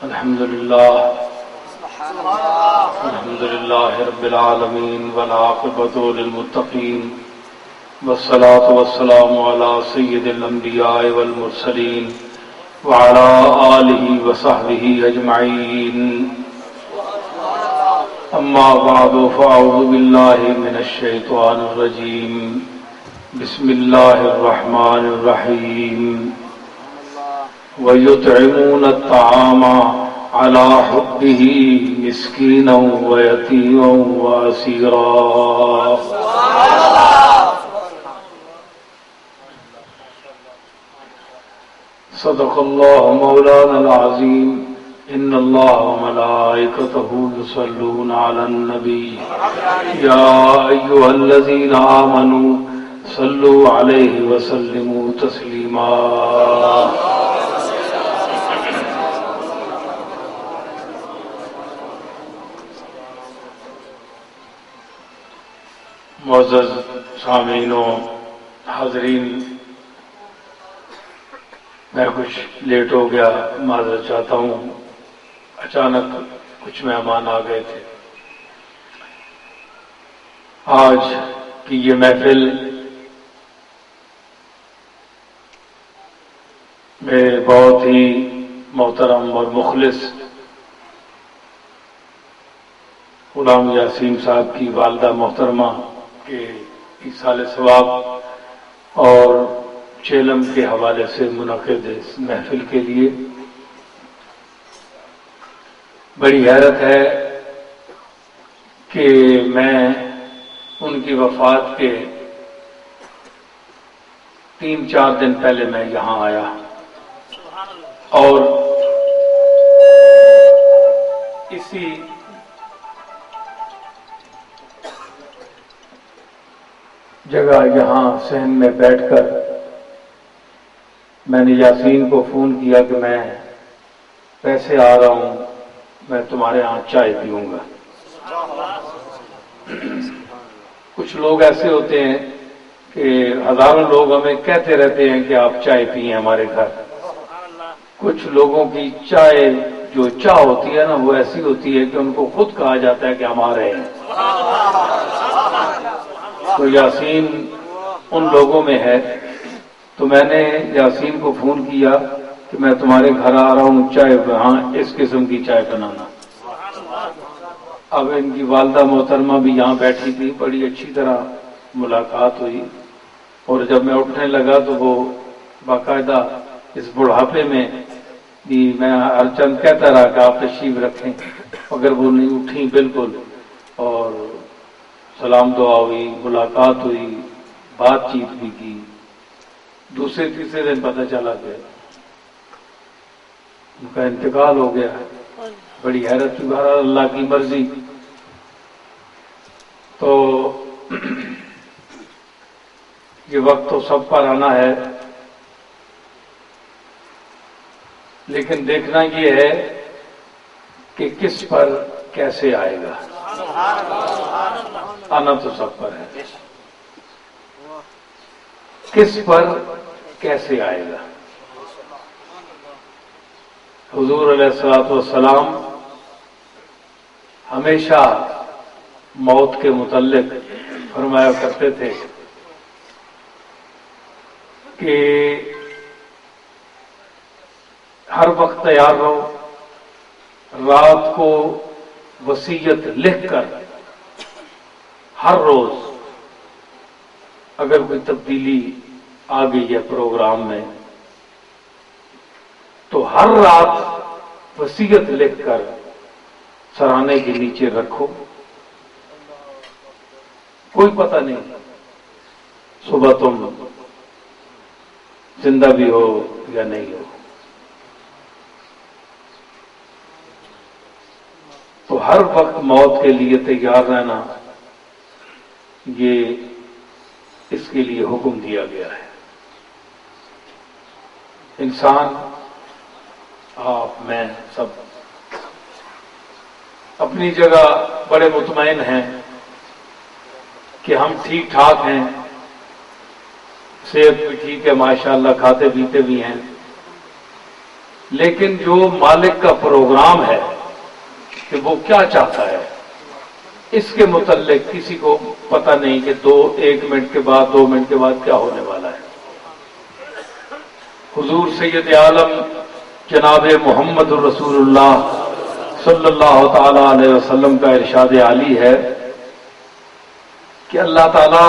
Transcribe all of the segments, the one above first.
الحمد لله رب العالمين والعاقبة للمتقين والصلاة والسلام على سيد الأنبياء والمرسلين وعلى آله وصحبه أجمعين أما بعد فأعوذ بالله من الشيطان الرجيم بسم الله الرحمن الرحيم ويطعمون الطعام على حبه مسكينا ويتيما وأسيرا صدق الله مولانا العظيم إن الله وملائكته يصلون على النبي يا أيها الذين آمنوا صلوا عليه وسلموا تسليما معزز سامعین و حاضرین، میں کچھ لیٹ ہو گیا، معذرت چاہتا ہوں، اچانک کچھ مہمان آ گئے تھے۔ آج کی یہ محفل میں بہت ہی محترم اور مخلص غلام یاسین صاحب کی والدہ محترمہ کے ایصال ثواب اور چیلم کے حوالے سے منعقد اس محفل کے لیے بڑی حیرت ہے کہ میں ان کی وفات کے 3-4 دن پہلے میں یہاں آیا اور اسی جگہ یہاں صحن میں بیٹھ کر میں نے یاسین کو فون کیا کہ میں پیسے آ رہا ہوں، میں تمہارے ہاں چائے پیوں گا۔ کچھ لوگ ایسے ہوتے ہیں کہ ہزاروں لوگ ہمیں کہتے رہتے ہیں کہ آپ چائے پئیں ہمارے گھر۔ کچھ لوگوں کی چائے جو چاہ ہوتی ہے نا، وہ ایسی ہوتی ہے کہ ان کو خود کہا جاتا ہے کہ ہم آ رہے ہیں۔ تو یاسین ان لوگوں میں ہے، تو میں نے یاسین کو فون کیا کہ میں تمہارے گھر آ رہا ہوں، چائے ہاں اس قسم کی چائے بنانا۔ اب ان کی والدہ محترمہ بھی یہاں بیٹھی تھی، بڑی اچھی طرح ملاقات ہوئی، اور جب میں اٹھنے لگا تو وہ باقاعدہ اس بڑھاپے میں بھی میں ہر چند کہتا رہا کہ آپ تشریف رکھیں، اگر وہ نہیں اٹھیں بالکل، اور سلام دعا ہوئی، ملاقات ہوئی، بات چیت بھی کی۔ دوسرے تیسرے دن پتہ چلا کہ ان کا انتقال ہو گیا۔ بڑی حیرت کی بات، اللہ کی مرضی۔ تو یہ وقت تو سب پر آنا ہے، لیکن دیکھنا یہ ہے کہ کس پر کیسے آئے گا۔ آنا تو سب پر ہے، کس پر کیسے آئے گا۔ حضور علیہ الصلوۃ والسلام ہمیشہ موت کے متعلق فرمایا کرتے تھے کہ ہر وقت تیار رہو، رات کو وصیت لکھ کر ہر روز اگر کوئی تبدیلی آ گئی ہے پروگرام میں تو ہر رات وصیت لکھ کر سرانے کے نیچے رکھو۔ کوئی پتہ نہیں صبح تم زندہ بھی ہو یا نہیں ہو۔ تو ہر وقت موت کے لیے تیار رہنا، یہ اس کے لیے حکم دیا گیا ہے۔ انسان، آپ، میں سب اپنی جگہ بڑے مطمئن ہیں کہ ہم ٹھیک ٹھاک ہیں، صحت بھی ٹھیک ہے، ماشاءاللہ کھاتے پیتے بھی ہیں، لیکن جو مالک کا پروگرام ہے کہ وہ کیا چاہتا ہے اس کے متعلق کسی کو پتہ نہیں کہ 1 منٹ کے بعد 2 منٹ کے بعد کیا ہونے والا ہے۔ حضور سید عالم جناب محمد الرسول اللہ صلی اللہ تعالی علیہ وسلم کا ارشاد عالی ہے کہ اللہ تعالی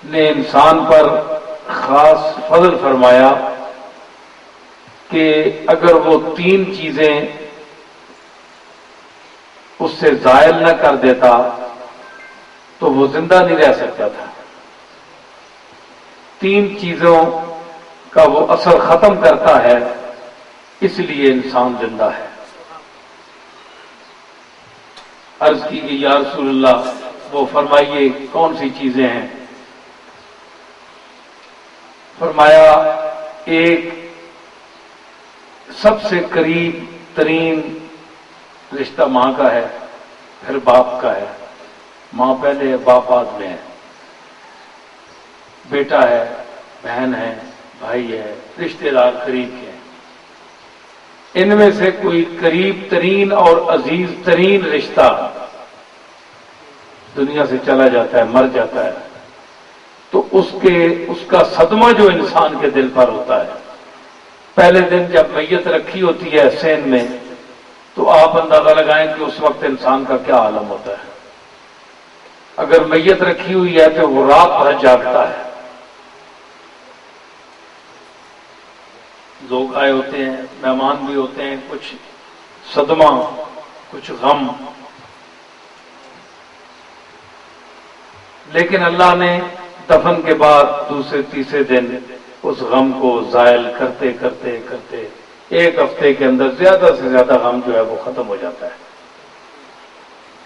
نے انسان پر خاص فضل فرمایا کہ اگر وہ 3 چیزیں اس سے زائل نہ کر دیتا تو وہ زندہ نہیں رہ سکتا تھا۔ 3 چیزوں کا وہ اثر ختم کرتا ہے، اس لیے انسان زندہ ہے۔ عرض کی کہ یا رسول اللہ وہ فرمائیے کون سی چیزیں ہیں؟ فرمایا ایک سب سے قریب ترین رشتہ ماں کا ہے، پھر باپ کا ہے۔ ماں پہلے ہے، باپ بعد میں ہے۔ بیٹا ہے، بہن ہے، بھائی ہے، رشتہ دار قریب کے ہیں۔ ان میں سے کوئی قریب ترین اور عزیز ترین رشتہ دنیا سے چلا جاتا ہے، مر جاتا ہے، تو اس کا صدمہ جو انسان کے دل پر ہوتا ہے، پہلے دن جب میت رکھی ہوتی ہے سین میں تو آپ اندازہ لگائیں کہ اس وقت انسان کا کیا عالم ہوتا ہے۔ اگر میت رکھی ہوئی ہے تو وہ رات بھر جاگتا ہے۔ لوگ آئے ہوتے ہیں، مہمان بھی ہوتے ہیں، کچھ صدمہ، کچھ غم، لیکن اللہ نے دفن کے بعد دوسرے تیسرے دن اس غم کو زائل کرتے کرتے کرتے 1 ہفتے کے اندر زیادہ سے زیادہ غم جو ہے وہ ختم ہو جاتا ہے۔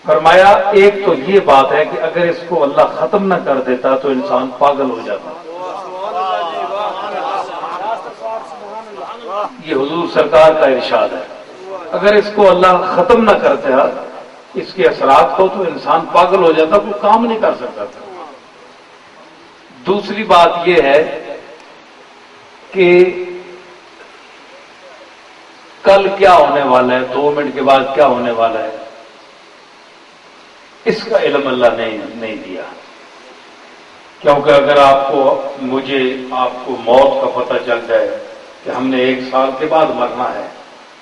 فرمایا ایک تو یہ بات ہے کہ اگر اس کو اللہ ختم نہ کر دیتا تو انسان پاگل ہو جاتا۔ یہ حضور سرکار کا ارشاد ہے، اگر اس کو اللہ ختم نہ کرتا اس کے اثرات کو تو انسان پاگل ہو جاتا، کوئی کام نہیں کر سکتا تھا۔ دوسری بات یہ ہے کہ کل کیا ہونے والا ہے، 2 منٹ کے بعد کیا ہونے والا ہے، اس کا علم اللہ نے نہیں دیا۔ کیونکہ اگر آپ کو موت کا پتہ چل جائے کہ ہم نے 1 سال کے بعد مرنا ہے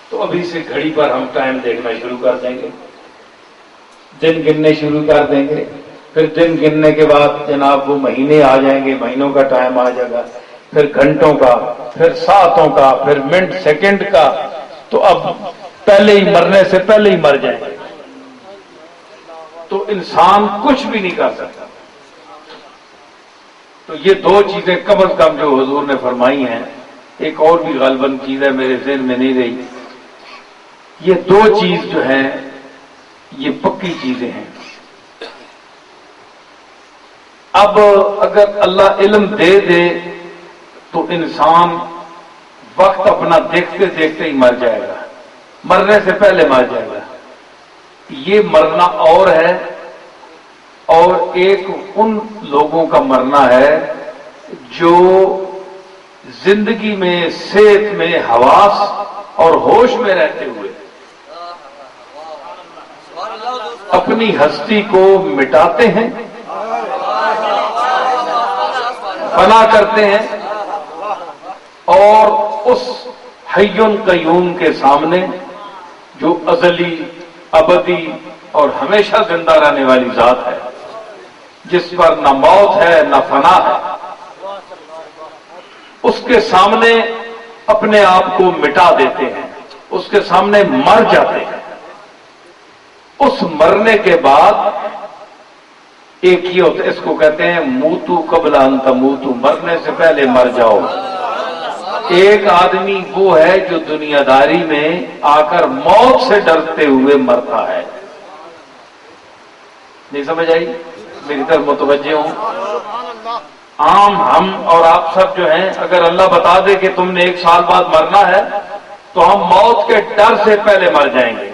تو ابھی سے گھڑی پر ہم ٹائم دیکھنا شروع کر دیں گے، دن گننے شروع کر دیں گے، پھر دن گننے کے بعد جناب وہ مہینے آ جائیں گے، مہینوں کا ٹائم آ جائے گا، پھر گھنٹوں کا، پھر ساعتوں کا، پھر منٹ سیکنڈ کا، تو اب پہلے ہی مرنے سے پہلے ہی مر جائیں گے، تو انسان کچھ بھی نہیں کر سکتا۔ تو یہ 2 چیزیں کم از کم جو حضور نے فرمائی ہیں، ایک اور بھی غالباً چیز ہے میرے ذہن میں نہیں رہی، یہ 2 چیز جو ہیں یہ پکی چیزیں ہیں۔ اب اگر اللہ علم دے دے تو انسان وقت اپنا دیکھتے دیکھتے ہی مر جائے گا، مرنے سے پہلے مر جائے گا۔ یہ مرنا اور ہے، اور ایک ان لوگوں کا مرنا ہے جو زندگی میں، صحت میں، حواس اور ہوش میں رہتے ہوئے اپنی ہستی کو مٹاتے ہیں، فنا کرتے ہیں، اور اس حی قیوم کے سامنے جو ازلی، ابدی اور ہمیشہ زندہ رہنے والی ذات ہے، جس پر نہ موت ہے نہ فنا ہے، اس کے سامنے اپنے آپ کو مٹا دیتے ہیں، اس کے سامنے مر جاتے ہیں۔ اس مرنے کے بعد ایک ہی ہوتا ہے، اس کو کہتے ہیں موتو قبل ان تموتو، مرنے سے پہلے مر جاؤ۔ ایک آدمی وہ ہے جو دنیا داری میں آ کر موت سے ڈرتے ہوئے مرتا ہے۔ نہیں سمجھ آئی؟ میری طرف متوجہ ہوں۔ عام ہم اور آپ سب جو ہیں، اگر اللہ بتا دے کہ تم نے 1 سال بعد مرنا ہے تو ہم موت کے ڈر سے پہلے مر جائیں گے۔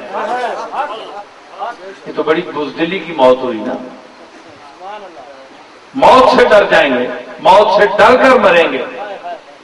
یہ تو بڑی بزدلی کی موت ہوئی نا، موت سے ڈر جائیں گے، موت سے ڈر کر مریں گے۔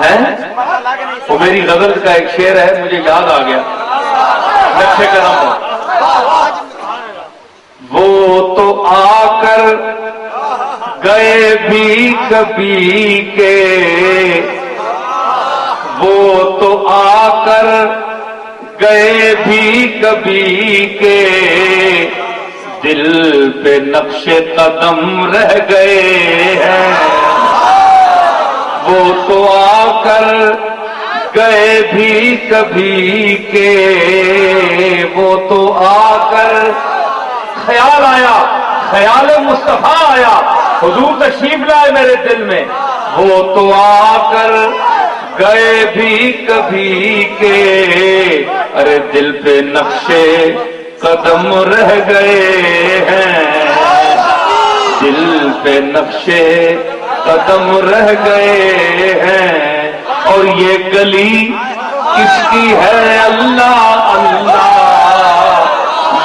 ہے وہ میری غزل کا ایک شعر ہے، مجھے یاد آ گیا نقش قدم وہ تو آ کر گئے بھی کبھی کے، وہ تو آ کر گئے بھی کبھی کے، دل پہ نقش قدم رہ گئے ہیں، وہ تو آ کر گئے بھی کبھی کے، وہ تو آ کر خیال آیا، خیال مصطفیٰ آیا، حضور تشریف لائے میرے دل میں، وہ تو آ کر گئے بھی کبھی کے، ارے دل پہ نقشے قدم رہ گئے ہیں، دل پہ نقشے قدم رہ گئے ہیں، اور یہ گلی کس کی ہے اللہ اللہ،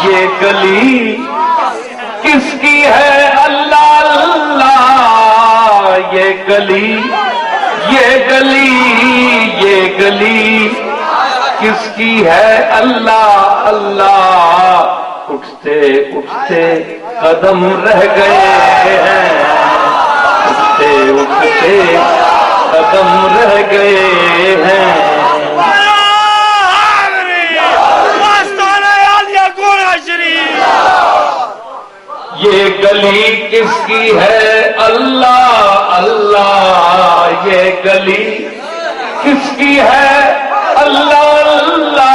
یہ گلی کس کی ہے اللہ اللہ، یہ گلی کس کی ہے اللہ اللہ، اٹھتے اٹھتے قدم رہ گئے ہیں، اٹھتے اٹھتے قدم رہ گئے ہیں، یہ گلی کس کی ہے اللہ اللہ، یہ گلی کس کی ہے اللہ اللہ،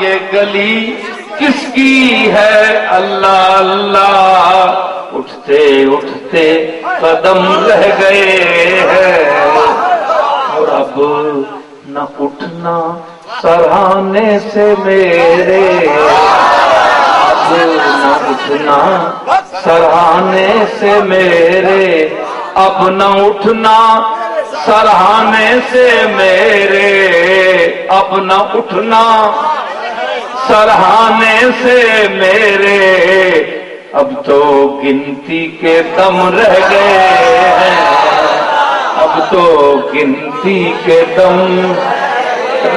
یہ گلی کس کی ہے اللہ اللہ، اٹھتے اٹھتے قدم رہ گئے ہیں، اور اب نہ اٹھنا سراہنے سے میرے، نہ اٹھنا سراہنے سے میرے، اب نہ اٹھنا سراہنے سے میرے، اب نہ اٹھنا سراہنے سے میرے، اب تو گنتی کے دم رہ گئے ہیں، اب تو گنتی کے دم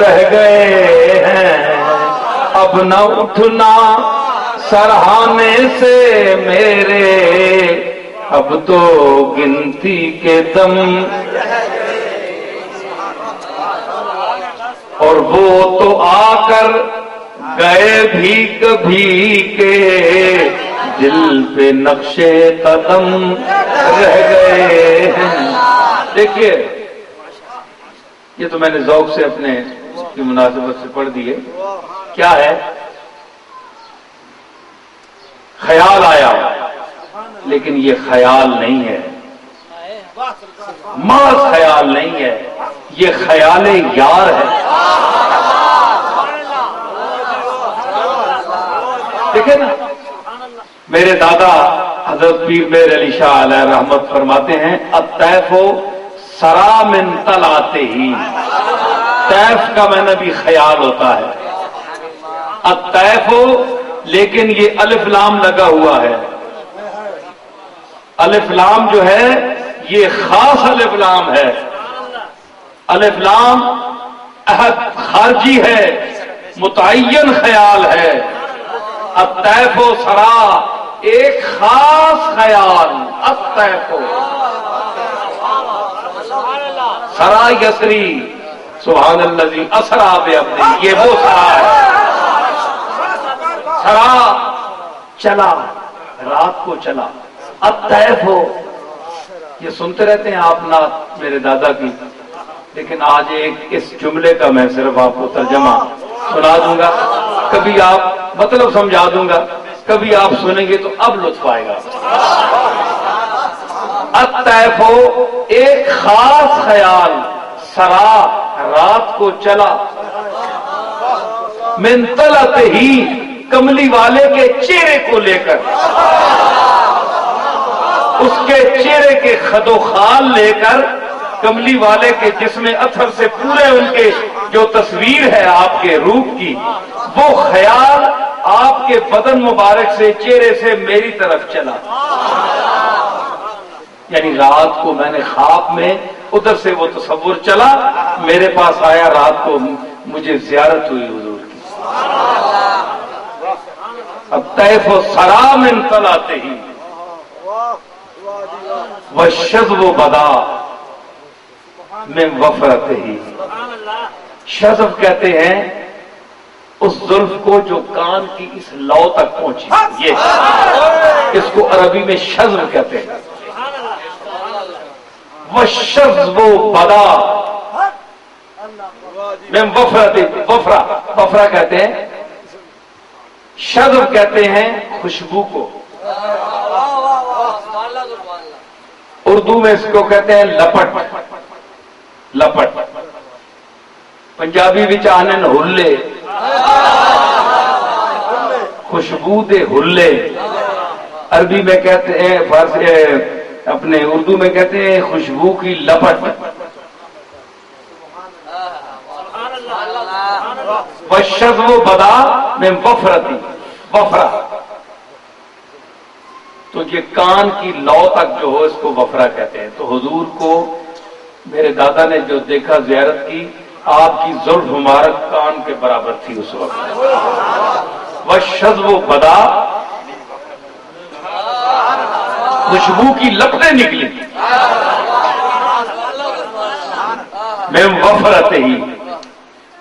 رہ گئے ہیں، اب نہ اٹھنا سراہنے سے میرے، اب تو گنتی کے دم، اور وہ تو آ کر گئے بھی کبھی کے، دل پہ نقشے قدم رہ گئے ہیں۔ دیکھیے یہ تو میں نے ذوق سے اپنے کی مناسبت سے پڑھ دیے، کیا ہے؟ خیال آیا، لیکن یہ خیال نہیں ہے، محض خیال نہیں ہے، یہ خیال یار ہے۔ دیکھیں نا، میرے دادا حضرت پیر میر علی شاہ علیہ رحمت فرماتے ہیں، الطیف سرا من طلعتے ہی، طیف کا معنی بھی خیال ہوتا ہے، الطیف، لیکن یہ الف لام لگا ہوا ہے، الف لام جو ہے یہ خاص الف لام ہے، الف لام عہد خارجی ہے، متعین خیال ہے، الطیف و سرا ایک خاص خیال، الطیف سرا یسری، سبحان الذی اسرا بعبدہ، یہ وہ سرا ہے، سرا چلا، رات کو چلا، الطیف ہو، یہ سنتے رہتے ہیں آپ نعت میرے دادا کی، لیکن آج ایک اس جملے کا میں صرف آپ کو ترجمہ سنا دوں گا، کبھی آپ مطلب سمجھا دوں گا، کبھی آپ سنیں گے تو اب لطف آئے گا۔ الطیف ہو ایک خاص خیال، سرا رات کو چلا، من طلعت ہی کملی والے کے چہرے کو لے کر، اس کے چہرے کے خد و خال لے کر، کملی والے کے جسم اثر سے پورے ان کے جو تصویر ہے آپ کے روپ کی، وہ خیال آپ کے بدن مبارک سے، چہرے سے میری طرف چلا، یعنی رات کو میں نے خواب میں ادھر سے وہ تصور چلا، میرے پاس آیا، رات کو مجھے زیارت ہوئی حضور کی. اب طیف و سرا من طلعتے ہی والشذب بدا من وفرتے ہی. شذب کہتے ہیں اس زلف کو جو کان کی اس لو تک پہنچی، یہ اس کو عربی میں شذب کہتے ہیں. والشذب بدا من وفرتے، وفرا کہتے ہیں، شذب کہتے ہیں خوشبو کو. اردو میں اس کو کہتے ہیں لپٹ. لپٹ پنجابی بچ آنن ہلے، خوشبو دے ہلے. عربی میں کہتے ہیں، فارسی اپنے اردو میں کہتے ہیں خوشبو کی لپٹ. والشذب بدا من وفرتی، وفرا تو یہ کان کی لو تک جو ہو اس کو وفرا کہتے ہیں. تو حضور کو میرے دادا نے جو دیکھا، زیارت کی، آپ کی زلف مبارک کان کے برابر تھی اس وقت. والشذب بدا، خوشبو کی لپٹیں نکلی. میں وفرت ہی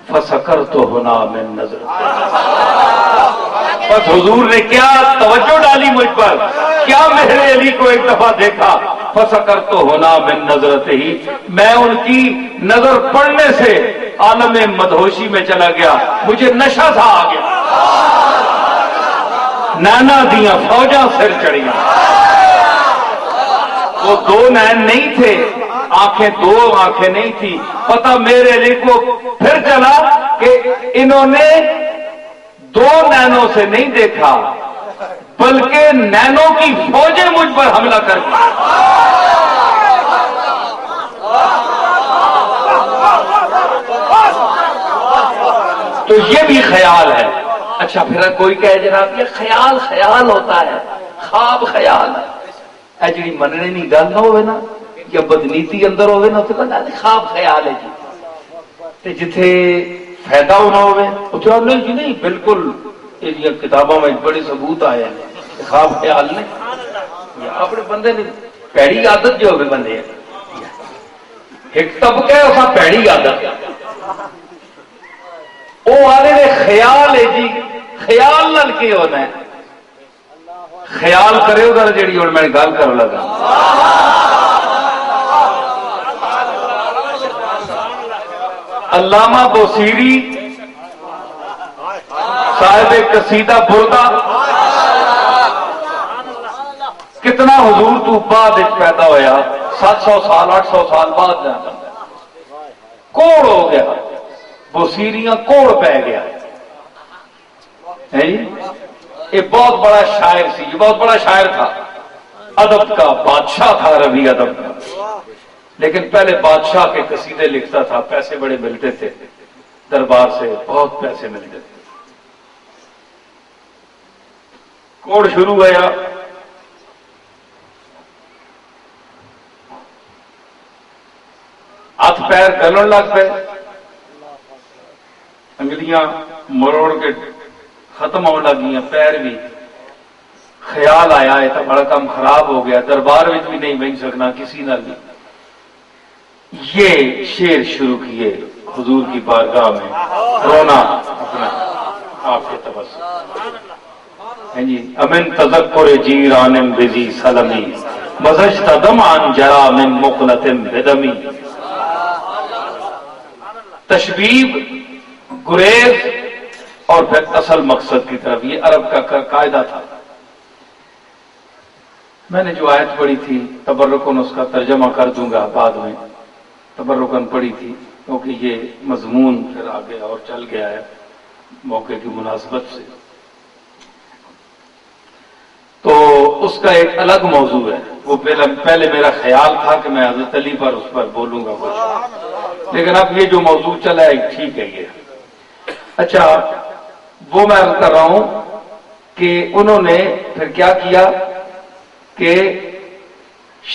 فسکرت ہونا من نظر. بس حضور نے کیا توجہ ڈالی مجھ پر، کیا میرے علی کو ایک دفعہ دیکھا. فسکرت ہونا من نظرت ہی، میں ان کی نظر پڑنے سے عالم مدہوشی میں چلا گیا، مجھے نشہ تھا آ گیا. نینا دیاں فوجاں سر چڑھیاں. وہ دو نین نہیں تھے، آنکھیں دو آنکھیں نہیں تھی. پتہ میرے علی کو پھر چلا کہ انہوں نے دو نینوں سے نہیں دیکھا، بلکہ نینوں کی فوجیں مجھ پر حملہ کر دی. تو یہ بھی خیال ہے. اچھا پھر کوئی کہے جناب یہ خیال خیال ہوتا ہے، خواب خیال ہے. اے جی مننے نہیں گل نہ ہوئے نا، یا بدنیتی اندر ہوئے نا، تو کہا خواب خیال ہے جی. تے جتھے فائدہ ہونا ہوئے اتنے نہیں جی نہیں، بالکل یہ کتابوں میں بڑے ثبوت آئے ہیں خواب خیال نہیں. اپنے بندے نے پیڑی عادت جو ہوئے بندے ایک طبقہ ہے اس پیڑی عادت، وہ آنے نے خیال ہے جی، خیال نال کی ہونا ہے. خیال کرے ادھر جیڑی ہوں میں گل کر لگا. علامہ بوسیری صاحب قصیدہ بردہ کتنا حضور تو بعد پیدا ہویا، 700 سال 800 سال بعد جانا کوڑ ہو گیا، بوسیریاں کوڑ پہ گیا. یہ بہت بڑا شاعر سی، یہ بہت بڑا شاعر تھا، ادب کا بادشاہ تھا، عربی ادب کا. لیکن پہلے بادشاہ کے قصیدے لکھتا تھا، پیسے بڑے ملتے تھے، دربار سے بہت پیسے ملتے تھے. کوڑ شروع ہوا، ہاتھ پیر گلن لگ پے، انگلیاں مروڑ کے ختم ہونے لگی، پیر بھی. خیال آیا ہے تو بڑا کام خراب ہو گیا، دربار میں بھی نہیں بن سکنا کسی نہ بھی. یہ شعر شروع کیے حضور کی بارگاہ میں، رونا اپنا آپ کے تبسم. جی امن تذکر جیران بزی سلمی مزجت دمعا جرا من مقنت بدمی. تشبیب، گریز اور پھر اصل مقصد کی طرف، یہ عرب کا قاعدہ تھا. میں نے جو آیت پڑھی تھی تبرکن، اس کا ترجمہ کر دوں گا بعد میں. تبرکن پڑھی تھی کیونکہ یہ مضمون پھر آگے اور چل گیا ہے موقع کی مناسبت سے. تو اس کا ایک الگ موضوع ہے، وہ پہلے میرا خیال تھا کہ میں حضرت علی پر اس پر بولوں گا کچھ، لیکن اب یہ جو موضوع چلا ہے ٹھیک ہے یہ. اچھا وہ میں عرض کر رہا ہوں کہ انہوں نے پھر کیا کیا کہ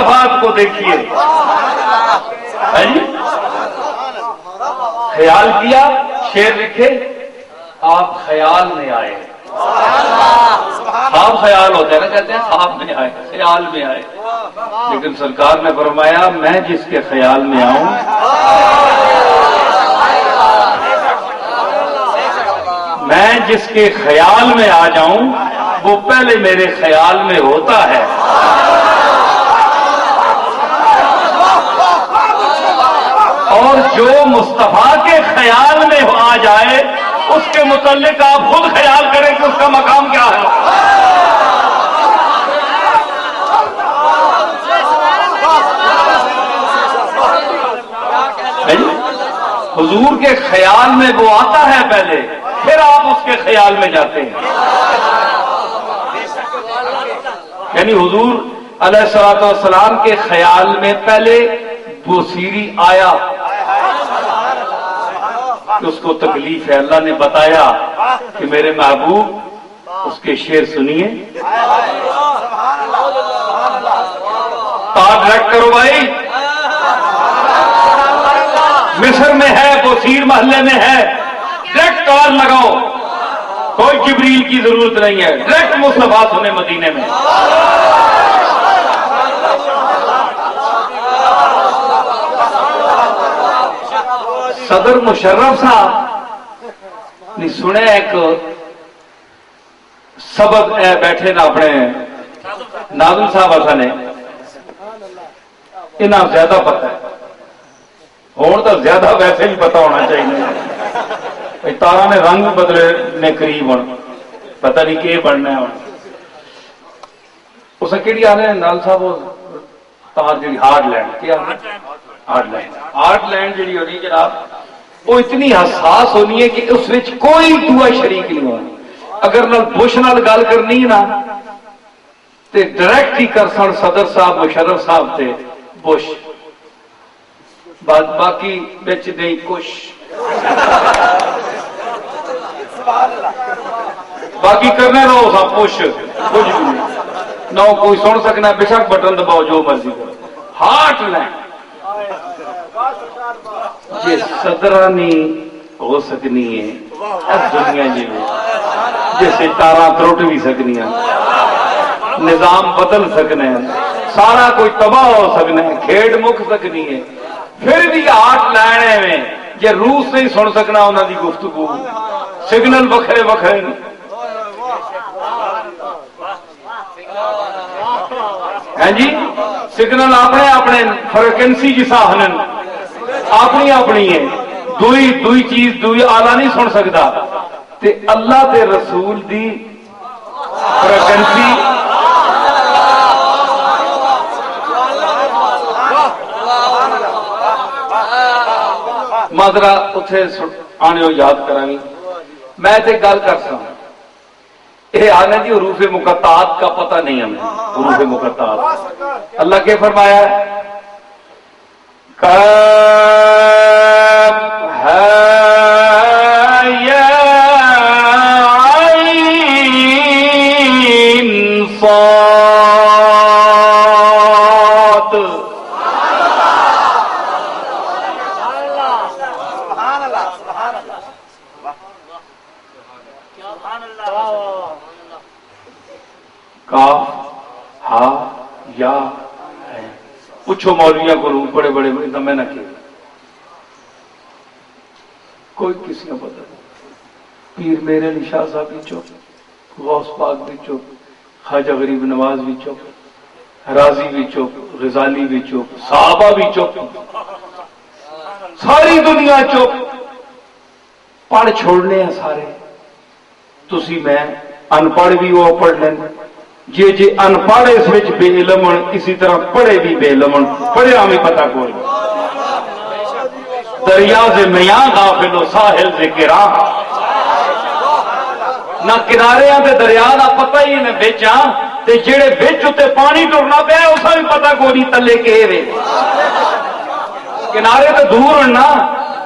مصطفیٰ کو دیکھیے. خیال کیا, شعر لکھے, آپ خیال میں آئے. خواب خیال ہوتا ہے نا, کہتے ہیں خواب میں آئے, خیال میں آئے. لیکن سرکار نے فرمایا میں جس کے خیال میں آؤں میں جس کے خیال میں آ جاؤں وہ پہلے میرے خیال میں ہوتا ہے. اور جو مصطفیٰ کے خیال میں آ جائے اس کے متعلق آپ خود خیال کریں کہ اس کا مقام کیا ہے. حضور کے خیال میں وہ آتا ہے پہلے, پھر آپ اس کے خیال میں جاتے ہیں. یعنی حضور علیہ الصلوۃ والسلام کے خیال میں پہلے وہ سیری آیا کہ اس کو تکلیف ہے. اللہ نے بتایا کہ میرے محبوب اس کے شعر سنیے, تار ڈائریکٹ کرو بھائی. مصر میں ہے, بصیر محلے میں ہے, ڈائریکٹ کار لگاؤ, کوئی جبریل کی ضرورت نہیں ہے, ڈائریکٹ مصطفیٰ سنے مدینے میں. صدر مشرف صاحب نے سنے ایک سبق بیٹھے نا اپنے ناظم صاحب ایسا نے انہیں زیادہ پتہ ہے, ہون تو زیادہ ویسے بھی پتہ ہونا چاہیے. تارا نے رنگ بدلے نے قریب ہوں, پتہ نہیں کہ بننا ہے. اس کہڑی آ رہے ہیں نال صاحب تار جی ہارڈ لینڈ, کیا ہارڈ لینڈ, ہارڈ لینڈ جی ہونی جناب وہ اتنی حساس ہونی ہے کہ اس وچ کوئی دعا شریک نہیں ہونی. اگر نال بش نال گل کرنی ہے نا تے ڈائریکٹ ہی کر سن صدر صاحب مشرف صاحب تے بش, باقی بچ نہیں کچھ, باقی کرنے رہو سب کچھ بھی نہیں. نہ کوئی سن سکنا, بے شک بٹن دباؤ جو مرضی کرو. ہارٹ لینڈ یہ صدرانی ہو سکنی ہے اس دنیا جی میں, جیسے تارا ترٹ بھی سکنی ہیں, نظام بدل سکنے ہیں, سارا کوئی تباہ ہو سکنا ہے, کھیڑ مک سکنی ہے. پھر بھی ہارٹ لینے میں یہ روس نہیں سن سکنا انہوں کی گفتگو, سگنل وکھرے وکھرے ہیں جی, سگنل اپنے اپنے فریکوینسی جسا ہن اپنی اپنی ہے, دوئی چیز دوئی آلہ نہیں سن سکتا. تے اللہ تے رسول دی فریکوینسی مادرا اتنے آنے یاد کرا گی. میں تے گل کر سا یہ آنے جی حروف مقطعات کا پتہ نہیں ہمیں. حروف مقطعات اللہ کے فرمایا پوچھو مولویاں کو بڑے بڑے دمے نہ کیے, کوئی کسی کا پتہ نہیں. پیر میرے علی شاہ صاحب بھی چپ, غوث پاک بھی چپ, خواجہ غریب نواز بھی چپ, راضی بھی چپ, غزالی بھی چپ, صحابہ بھی چپ, ساری دنیا چپ. پڑھ چھوڑنے ہیں سارے. تسی میں ان پڑھ بھی وہ پڑھ لیں, جی ان پڑھ اس وچ بے علم, اسی طرح پڑھے بھی بے علم, پڑھیا بھی پتہ کوئی. دریا سے میاں غافل و ساحل سے گرا, نہ کنارے تے دریا کا پتہ ہی نہ بچ تے جڑے بچ تے پانی ٹرنا پیا اس کا بھی پتہ کوئی نہیں تلے کے وے. کنارے تو دور نا,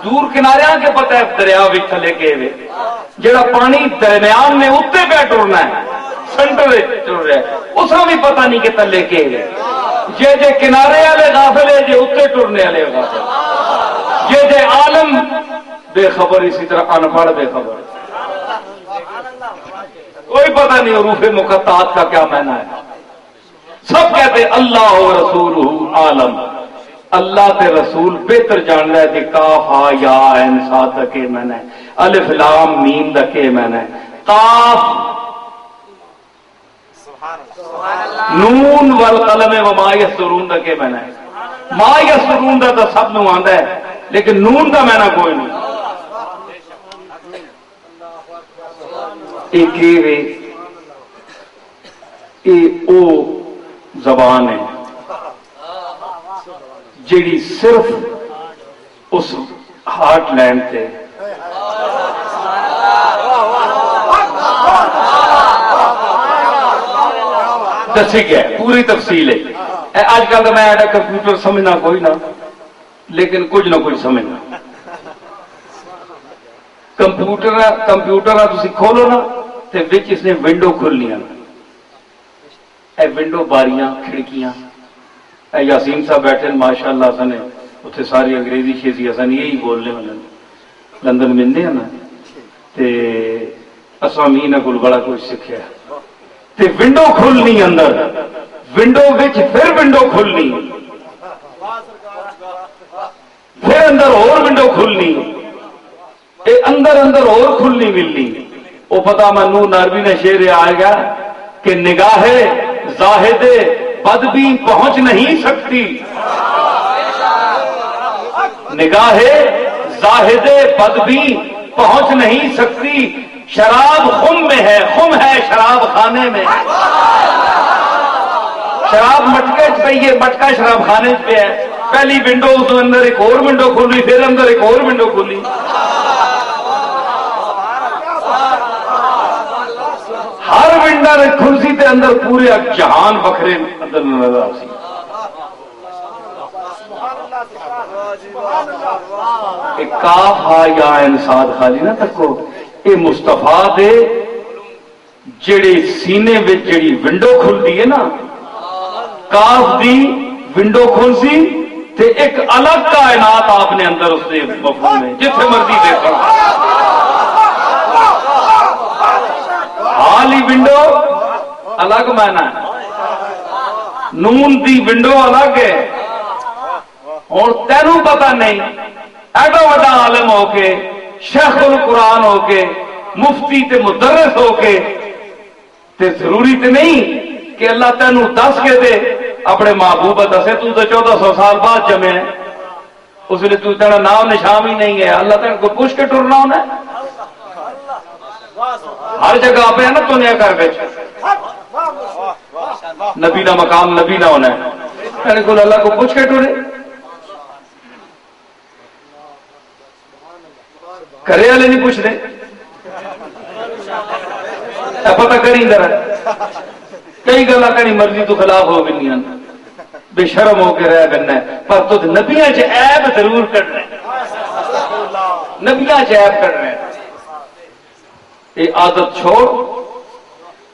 دور کنارے کے پتہ ہے دریا بھی تھلے کے وے. جڑا پانی درمیان میں اتنے پہ ٹرنا ہے, سینٹر ٹر رہا ہے, اس کا بھی پتہ نہیں کہ تلے کے وے. جے کنارے والے غافل ہے، جے اتنے ٹرنے والے غافل، جے عالم بے خبر، اسی طرح ان پڑھ بے خبر، کوئی پتہ نہیں حروف مقطعات کا کیا معنی ہے۔ سب کہتے اللہ و رسول عالم، اللہ تے رسول بہتر جان رہا ہے کہ کاف ہا یا عین صاد دا کے معنی ہے، الف لام میم دا کے معنی ہے، قاف نون والقلم وما یسطرون دا کے معنی ہے، ما یسطرون دا تو سب نو آندا ہے لیکن نون دا معنی کوئی نہیں۔ ایک او زبان ہے جیڑی صرف اس ہارٹ لینڈ تے دسی گیا پوری تفصیل ہے۔ اج کل تو میں کمپیوٹر سمجھنا کوئی نہ، لیکن کچھ نہ کچھ سمجھنا۔ کمپیوٹر تسی کھولو نا تے وچ اس نے ونڈو کھلنیاں، اے ونڈو باریاں کھڑکیاں، اے یاسین صاحب بیٹھے ماشاء اللہ سنے اتنے ساری انگریزی شیزی سن یہی بولنے والے لندن ملنے ہیں نا، تے اساں مین کول بڑا کچھ سیکھیا تے ونڈو کھلنی اندر، ونڈو وچ پھر ونڈو کھلنی، پھر اندر اور ونڈو کھلنی، اے اندر اندر اور کھلنی ملنی۔ وہ پتا منو نروی نے شعر آئے گا کہ نگاہ زاہد بدبی پہنچ نہیں سکتی، نگاہ زاہد بدبی پہنچ نہیں سکتی، شراب خم میں ہے، خم ہے شراب خانے میں، شراب مٹکے پہ یہ مٹکا شراب خانے پہ ہے، پہلی ونڈو اس اندر ایک اور ونڈو کھولی، پھر اندر ایک اور ونڈو کھولی، ہر ونڈر کھلسی تے اندر پورے جہان بکھرے اندر نظر آسی۔ ایک کاف ہا یا انساد خالی نہ تکو، اے مصطفیٰ دے جڑے سینے وچ جڑی ونڈو کھلدی ہے نا، کاف دی ونڈو کھلسی تے ایک الگ کائنات آپ نے اندر اس دے مفہوم میں جتھے مرضی دیکھو، حالی ونڈو الگ معنی ہے، نون دی ونڈو الگ ہے۔ اور تینوں پتہ نہیں ایڈا وڈا عالم ہو کے، شیخ القرآن ہو کے، مفتی تے مدرس ہو کے تے ضروری تے نہیں کہ اللہ تینوں دس کے دے اپنے محبوب دسے تو 1400 سال بعد جمے ہیں، اس لیے تو تیرا نام نشان ہی نہیں ہے، اللہ تین کو پوچھ کے ٹرنا ہونا ہے، ہر جگہ پہ ہے نا دنیا گھر بیچ نبی نہ مقام نبی نہ ہونا ہے، یعنی کوئی اللہ کو پوچھ کے ٹرے کرے والے نہیں پوچھ رہے، پتہ کری ذرا کئی گلا کری مرضی تو خلاف ہو گئی، بے شرم ہو کے رہ کرنا ہے، پر تو نبیاں چ عیب ضرور کرنا ہے، نبیاں چ عیب کرنا ہے۔ یہ عادت چھوڑ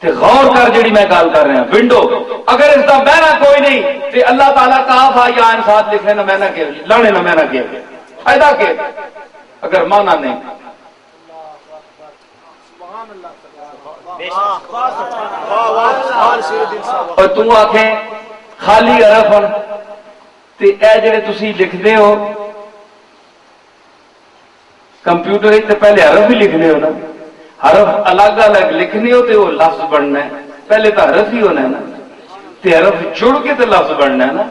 تے غور کر جڑی میں گل کر رہا ونڈو، اگر اس کا بہنا کوئی نہیں تے اللہ تعالیٰ کاف ہا یا انساد لکھنے نہ میں نہ کہ لانے نہ میں نہ کہ فائدہ کہ اگر مانا نہیں۔ اور تم آکھیں خالی حرف تے اے جڑے تسی لکھتے ہو کمپیوٹر تے پہلے حرف بھی لکھنے ہو نا، حرف الگ الگ لکھنے ہو تے وہ لفظ بننا ہے، پہلے تو حرف ہی ہونا ہے نا، تے حرف جڑ کے تے لفظ بننا ہے نا،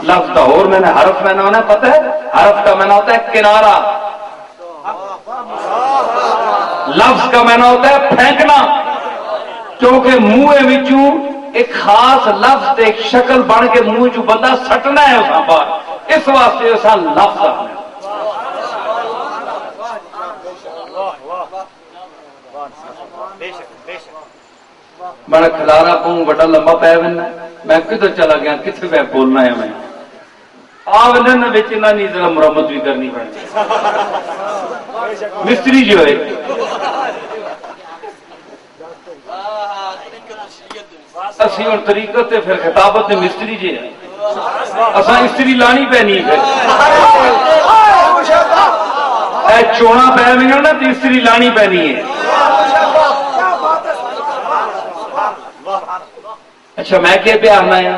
لفظ کا اور میں نے حرف میں نے ہونا پتہ ہے، حرف کا میں نے ہوتا ہے کنارہ، لفظ کا میں نے ہوتا ہے پھینکنا، کیونکہ منہ وچوں ایک خاص لفظ تے ایک شکل بن کے منہ چوں بندہ سٹنا ہے اس باہر، اس واسطے اسا لفظ آنا ہے۔ بڑا کھلارا پاؤں بڑا لمبا پی بننا، میں کدھر چلا گیا کتنے پہ بولنا ہے، میں آ بننا نہیں ذرا مرمت بھی کرنی پڑی، مستری جو ہے اسی اور طریقت پھر خطابت مستری جی ہے، اصا استری لانی پہ نہیں پھر اے چونا پہ میں نا تو استری لانی پینی ہے. اچھا میں کیا پہ آنا ہے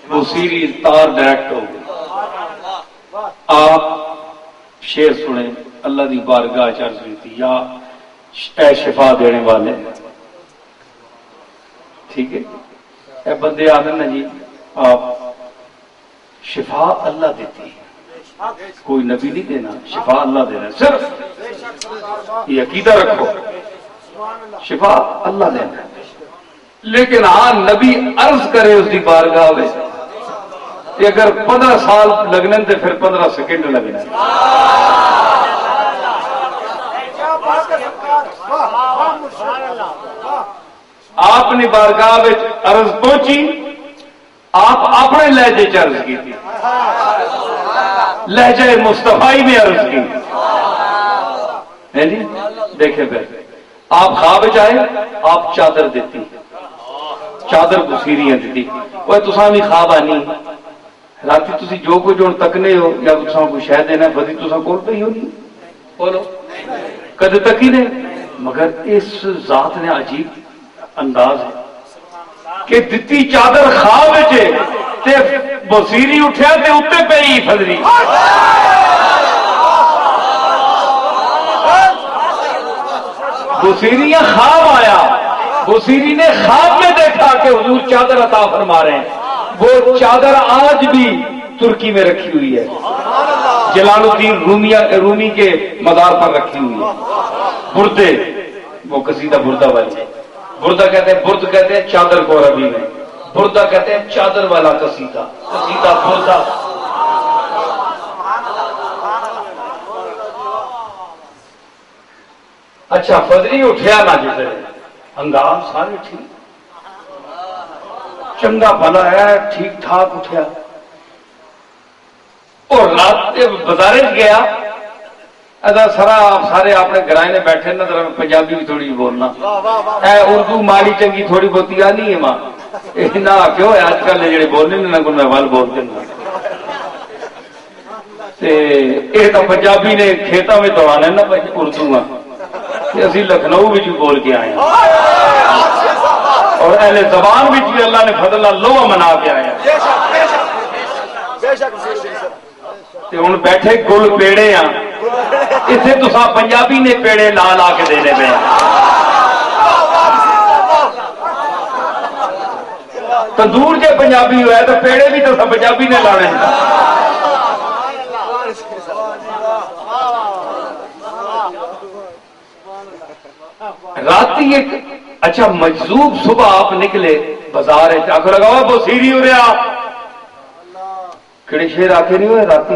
وہ سیری تار ڈائریکٹ ہو گئی. آپ شیر سنیں اللہ دی بارگاہ چرز ہوئی تھی یا اے شفا دینے والے ٹھیک ہے اے بندے آدھے نا جی آپ شفا اللہ دیتی ہے کوئی نبی نہیں دینا شفا اللہ دینا صرف یہ عقیدہ رکھو شفا اللہ دینا لیکن ہاں نبی عرض کرے اس کی بارگاہ میں کہ اگر 15 سال لگنے تو پھر 15 سیکنڈ لگنا آپ نے بارگاہ میں عرض پہنچی آپ اپنے لہجے چ عرض کی تھی لہجہ مصطفی میں عرض کی جی دیکھیں پھر آپ خواب چاہے آپ چادر دیتی چادر بسیریاں دیتی وہ تساں بھی خواب آنی رات تھی جو کچھ ہوں تکنے ہو یا تساں کوئی شہ دینا بدی تساں کول پہ ہی ہونی بولو کدے تک ہی نے مگر اس ذات نے عجیب انداز ہے کہ دتی چادر خواب تے بصیری اٹھیا تے اتنے پہ ہی فضری بصیریاں خواب آیا بصیری نے خواب میں دیکھا کہ حضور چادر عطا فرما رہے ہیں وہ چادر آج بھی ترکی میں رکھی ہوئی ہے جلال الدین رومی کے مزار پر رکھی ہوئی ہے بردے وہ قصیدہ بردہ والی بردہ کہتے ہیں برد کہتے ہیں چادر کو عربی میں بردہ کہتے ہیں چادر والا قصیدہ قصیدہ بردہ اچھا فضری اٹھیا نہ جسے انداز سارے ٹھیک چنگا بھلا ہے ٹھیک ٹھاک اٹھیا اور رات بازارے گیا ادا سرا آپ سارے اپنے گرائے نے بیٹھے نا ذرا پنجابی بھی تھوڑی بولنا اے اردو ماڑی چنگی تھوڑی بہتی آنی ہے ماں نہ کیوں ہے آج کل جڑے بولنے نہ کو میں ول بولتے یہ تو پنجابی نے کھیتوں میں دوانے نا اردو اسی لکھنؤ بھی بول کے آئے اور اہل زبان بھی اللہ نے فضل لوہ منا کے آئے ہوں بیٹھے گل پیڑے ہاں اتنے تسا پنجابی نے پیڑے لا لا کے دینے پہ تندور جے پنجابی ہوا تو پیڑے بھی تو پنجابی نے لانے راتی ایک اچھا مجذوب صبح آپ نکلے بازار آخر لگا وہ سیری ہو رہا کڑے شیر آ کے نہیں ہوئے راتی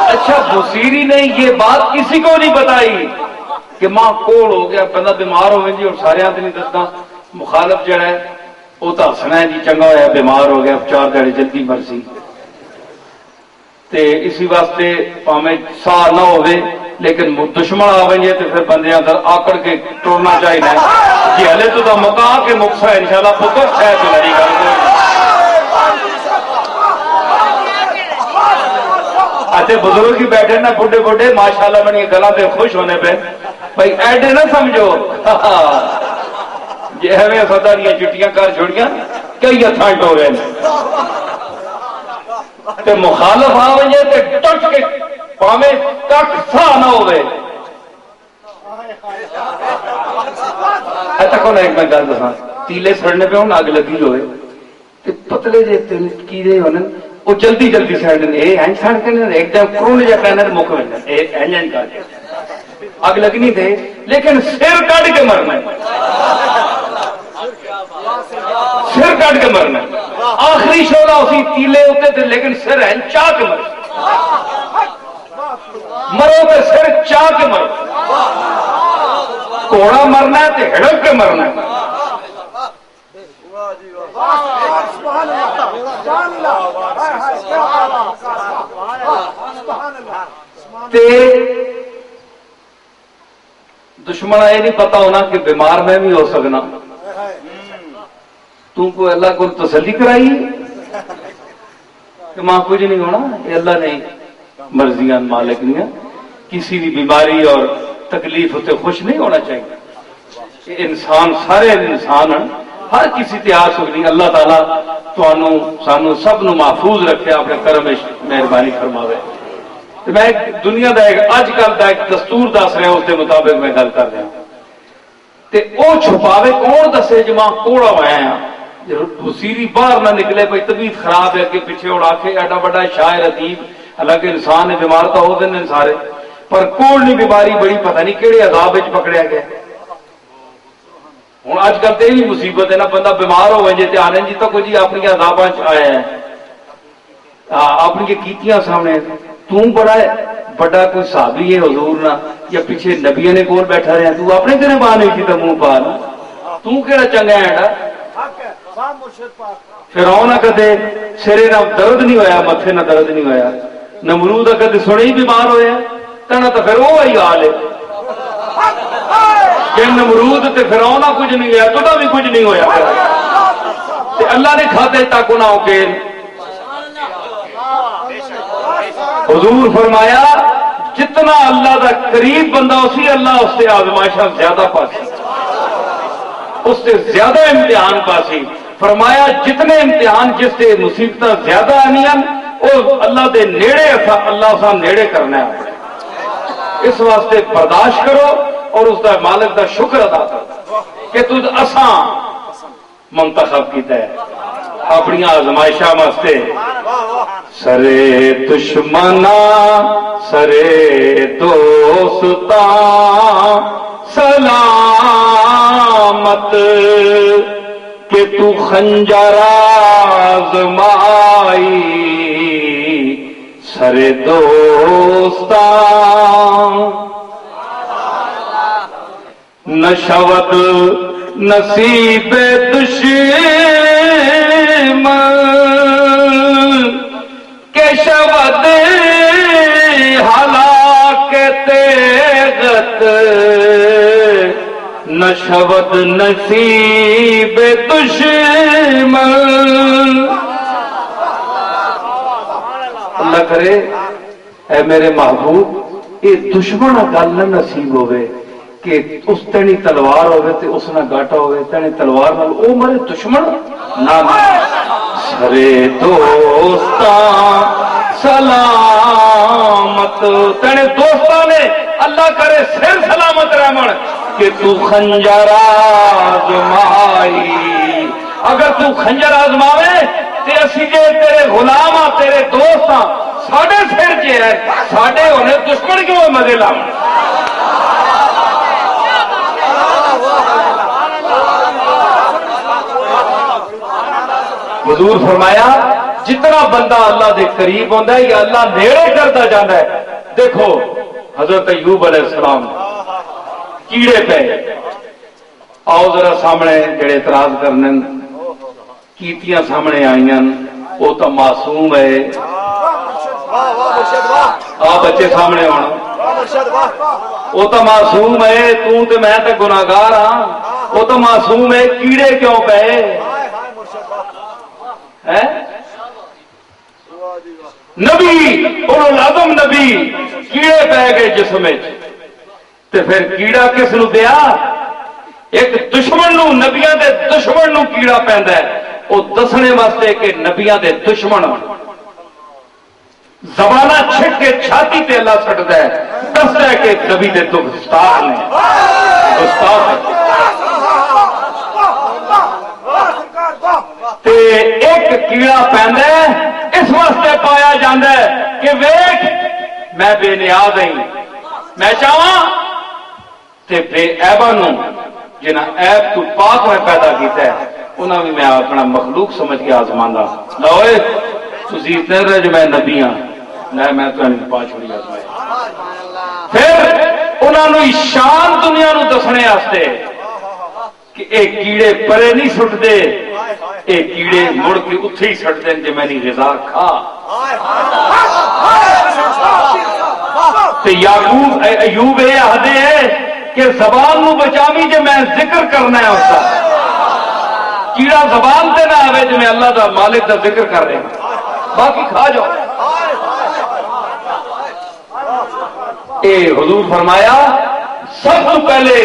اچھا بصیری نے یہ بات کسی کو نہیں بتائی کہ ماں کوڑ ہو گیا بندہ بیمار ہو گیا جی اور سارے آتے نہیں دستا مخالف جڑا ہے وہ تو ہسنا ہے جی چنگا ہوا بیمار ہو گیا 4 دہاڑے جلدی مرسی تے اسی واسطے پاویں سا نہ ہوئے لیکن دشمن آ گئی ہے تو پھر بندے اندر آکڑ کے ٹورنا چاہیے کہ ہلے تو مکا کے مکسا ہے انشاءاللہ پتر ہے تو لڑی گل اچھے بزرگ ہی بیٹھے نا بڈھے بڈھے ماشاءاللہ بنی گلا پہ خوش ہونے پہ بھائی ایڈے نہ سمجھو یہ ہے سدا دیا چٹیاں کر چھوڑیاں کئی ہتھاں ٹو رہے ہیں تے مخالف آ وجے تے ٹٹ کے پاویں کٹ سا نہ ہوے ایسا کون ایک میں گل دساں تیلے سڑنے پہ ہوں اگ لگی ہوئے تے پتلے جے کیڑے ہونے وہ جلدی جلدی سڑنے اے این سڑ کے ایک دم کرون جا پہنے مک ویندے اے این کر کے اگ لگنی تھے لیکن سر کٹ کے مرنا سر کٹ کے مرنا آخری شعلہ اسی تیلے ہوتے تھے لیکن سر ہے چاہ کے مر مرو تو سر چاہ کے مر کوڑا مرنا ہے تو ہڑپ کے مرنا ہے دشمن یہ نہیں پتا ہونا کہ بیمار میں بھی ہو سکنا تو کو اللہ کو تسلی کرائی کہ ماں کچھ نہیں ہونا، یہ اللہ نے مرضیاں مالک نہیں، کسی بھی بیماری اور تکلیف تے خوش نہیں ہونا چاہیے. انسان سارے انسان ہر کسی تے آ سکتی. اللہ تعالیٰ تانوں سانوں سب نو محفوظ رکھے، اپنے کرم مہربانی فرماوے. میں ایک دنیا دا ایک اج کل دا ایک دستور دس رہا، اس کے مطابق میں گل کر رہا تے او چھپاوے کون دسے جی ماں کوڑا ہوا ہاں، وسیری باہر نہ نکلے بھائی طبیعت خراب ہے کہ پیچھے اڑا کے ایڈا بڑا شاعر ادیب، حالانکہ انسان ہے بیمار تو ہو دن سارے، پر کوڑ نہیں بیماری بڑی پتہ نہیں کہڑے عذاب وچ پکڑیا گیا. ہوں اج کل تو یہ مصیبت ہے نا، بندہ بیمار ہو جائے تو آنے جی تو جی اپنی عذاباں آیا ہے، اپنی کیتیاں سامنے. تم بڑا بڑا کوئی صحابی ہے حضور نہ یا پیچھے نبی نے کول بیٹھا رہا، تو اپنے گھر باہر نہیں کی تو منہ پا نا، تو کہڑا چنگا ہے. فرعون کدے سرے نہ درد نہیں ہویا، متھے نہ درد نہیں ہویا. نمرود کدے سنے ہی بیمار ہویا، کہنا تو پھر وہ ہی حال ہے کہ نمرود تے فرعون کچھ نہیں ہوا تو بھی کچھ نہیں ہویا. تے اللہ نے کھاتے تک نہ ہو کے حضور فرمایا جتنا اللہ دا قریب بندہ اسی اللہ اس سے آزمائشاں زیادہ پاسی، اس سے زیادہ امتحان پاسی. فرمایا جتنے امتحان جس سے مصیبت زیادہ آنی وہ اللہ دے نیڑے اللہ سا نیڑے کرنا ہے اپنے. اس واسطے برداشت کرو اور اس دا مالک دا شکر ادا کرو کہ تجھ اساں منتخب کیتا ہے اپنی آزمائشاں واسطے. سرے دشمنا سرے دوستاں سلامت کہ تو خنجر آزمائی سرے دوستاں نشود نصیب دشمن کہ شود ہلاک تیغت نشود نصیب دشمن. اللہ کرے اے میرے محبوب یہ دشمن گل نہ نصیب ہوئے کہ اس تینی تلوار ہوئے تے اس نہ گاٹا ہوئے تینی تلوار نہ او مرے دشمن نہ. سرے دوستاں سلامت تیرے دوستاں نے اللہ کرے سر سلامت رحمن کہ تو خنجر آزمائی. اگر تو خنجر آزماوے تے اسی جے تیرے غلام ہاں تیرے دوست ہاں ساڈے سر جے ہے ساڈے ہونے دشمن کیوں مزے لاؤ. حضور فرمایا جتنا بندہ اللہ دے قریب ہوتا ہے یا اللہ نیڑے کرتا جاتا ہے. دیکھو حضرت ایوب علیہ السلام کیڑے پہ آؤ ذرا سامنے جڑے اعتراض کرنے کیتیاں سامنے آئیاں وہ تو معصوم ہے. آ بچے سامنے آنا وہ تو معصوم ہے، تو تے میں تے گناہگار ہاں. وہ تو معصوم ہے، کیڑے کیوں پے نبی العظم نبی کیڑے پہ گئے جسم تے پھر کیڑا کس نو دیا؟ ایک دشمن نو، نبیاں دے دشمن نو کیڑا پیندا ہے. وہ دسنے واسطے کہ نبیاں دے دشمن زبانہ چھٹ کے چھاتی تے اللہ سٹدا ہے، دسدا ہے کہ نبی دے گستاخ نے گستاخ تے ایک کیڑا پیندا ہے اس واسطے پایا جاندہ ہے کہ ویکھ میں بے نیاز ہوں، میں چاہاں تے بے عیباں نوں جنہاں عیب تو پاک میں پیدا کیتا ہے انہاں بھی میں اپنا مخلوق سمجھ کے آزماندا. لوئے تسی اتنے رہے جو میں نبی ہاں نہ میں تو پا چھوڑی آزمائے. پھر انہاں نوں شان دنیا نوں دسنے واسطے کہ اے کیڑے پرے نہیں سٹ دے، اے کیڑے مڑ کے اتھے ہی سٹ دیں جے میں نے غذا کھا. تے یعقوب ایوب یہ آدھے ہے کہ زبان نو بچاوی جے میں ذکر کرنا ہے اس کا کیڑا زبان تے نہ آوے جی میں اللہ دا مالک دا ذکر کر رہے ہیں، باقی کھا جاؤ۔ اے حضور فرمایا سب تو پہلے